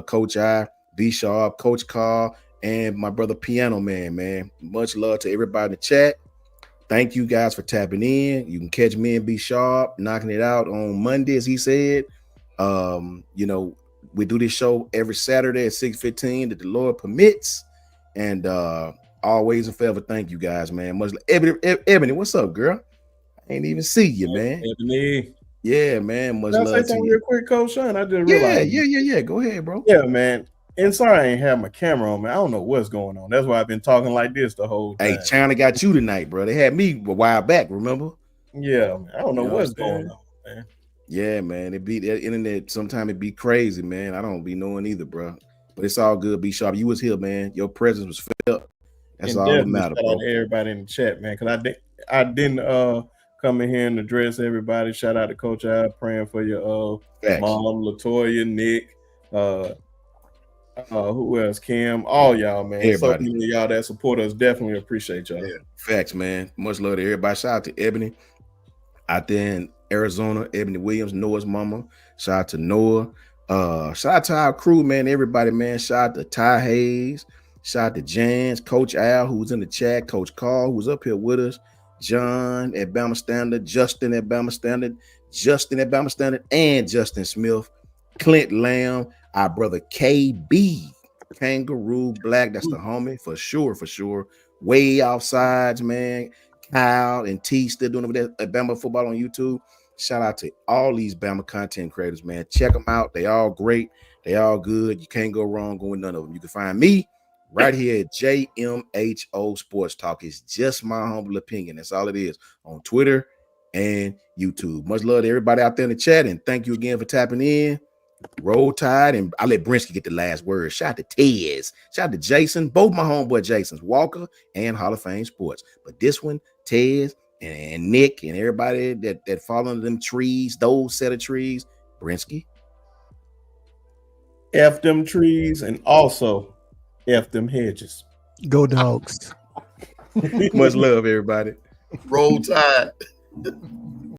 Coach I, B Sharp, Coach Carl, and my brother Piano Man. Much love to everybody in the chat. Thank you guys for tapping in. You can catch me and B Sharp knocking it out on Monday, as he said. You know, we do this show every Saturday at 6:15 that the Lord permits. And always and forever, thank you guys, man. Much Ebony, what's up, girl? I ain't even see you, man. Ebony. Yeah, man. Much love to you. Say something real quick, Coach Sean. I didn't realize. Yeah. Go ahead, bro. Yeah, man. And sorry I ain't have my camera on, man. I don't know what's going on. That's why I've been talking like this the whole time. Hey, China got you tonight, bro. They had me a while back, remember? Yeah, man. I don't know what's going on, man. Yeah, man. It be the internet. Sometimes it be crazy, man. I don't be knowing either, bro. But it's all good. Be sharp. You was here, man. Your presence was felt. That's and all that matters, shout out to everybody in the chat, man. Because I didn't come in here and address everybody. Shout out to Coach I, praying for your mom, Latoya, Nick, who else? Kim, all y'all, man. Everybody. So many of y'all that support us. Definitely appreciate y'all. Yeah. Facts, man. Much love to everybody. Shout out to Ebony out there in Arizona, Ebony Williams, Noah's mama. Shout out to Noah. Shout out to our crew, man. Everybody, man. Shout out to Ty Hayes. Shout out to Jans, Coach Al, who was in the chat, Coach Carl, who was up here with us, John at Bama Standard, Justin at Bama Standard, and Justin Smith, Clint Lamb, our brother KB, Kangaroo Black, that's the homie, for sure. Way offsides, man. Kyle and T still doing over there at Bama Football on YouTube. Shout out to all these Bama content creators, man. Check them out. They all great. They all good. You can't go wrong going none of them. You can find me right here at JMHO Sports Talk. It's just my humble opinion. That's all it is on Twitter and YouTube. Much love to everybody out there in the chat, and thank you again for tapping in. Roll Tide, and I'll let Brinsky get the last word. Shout out to Tez. Shout out to Jason. Both my homeboy Jasons, Walker and Hall of Fame Sports. But this one, Tez and Nick and everybody that fall under them trees, those set of trees, Brinsky. F them trees and also F them hedges. Go Dogs. Much love, everybody. Roll Tide.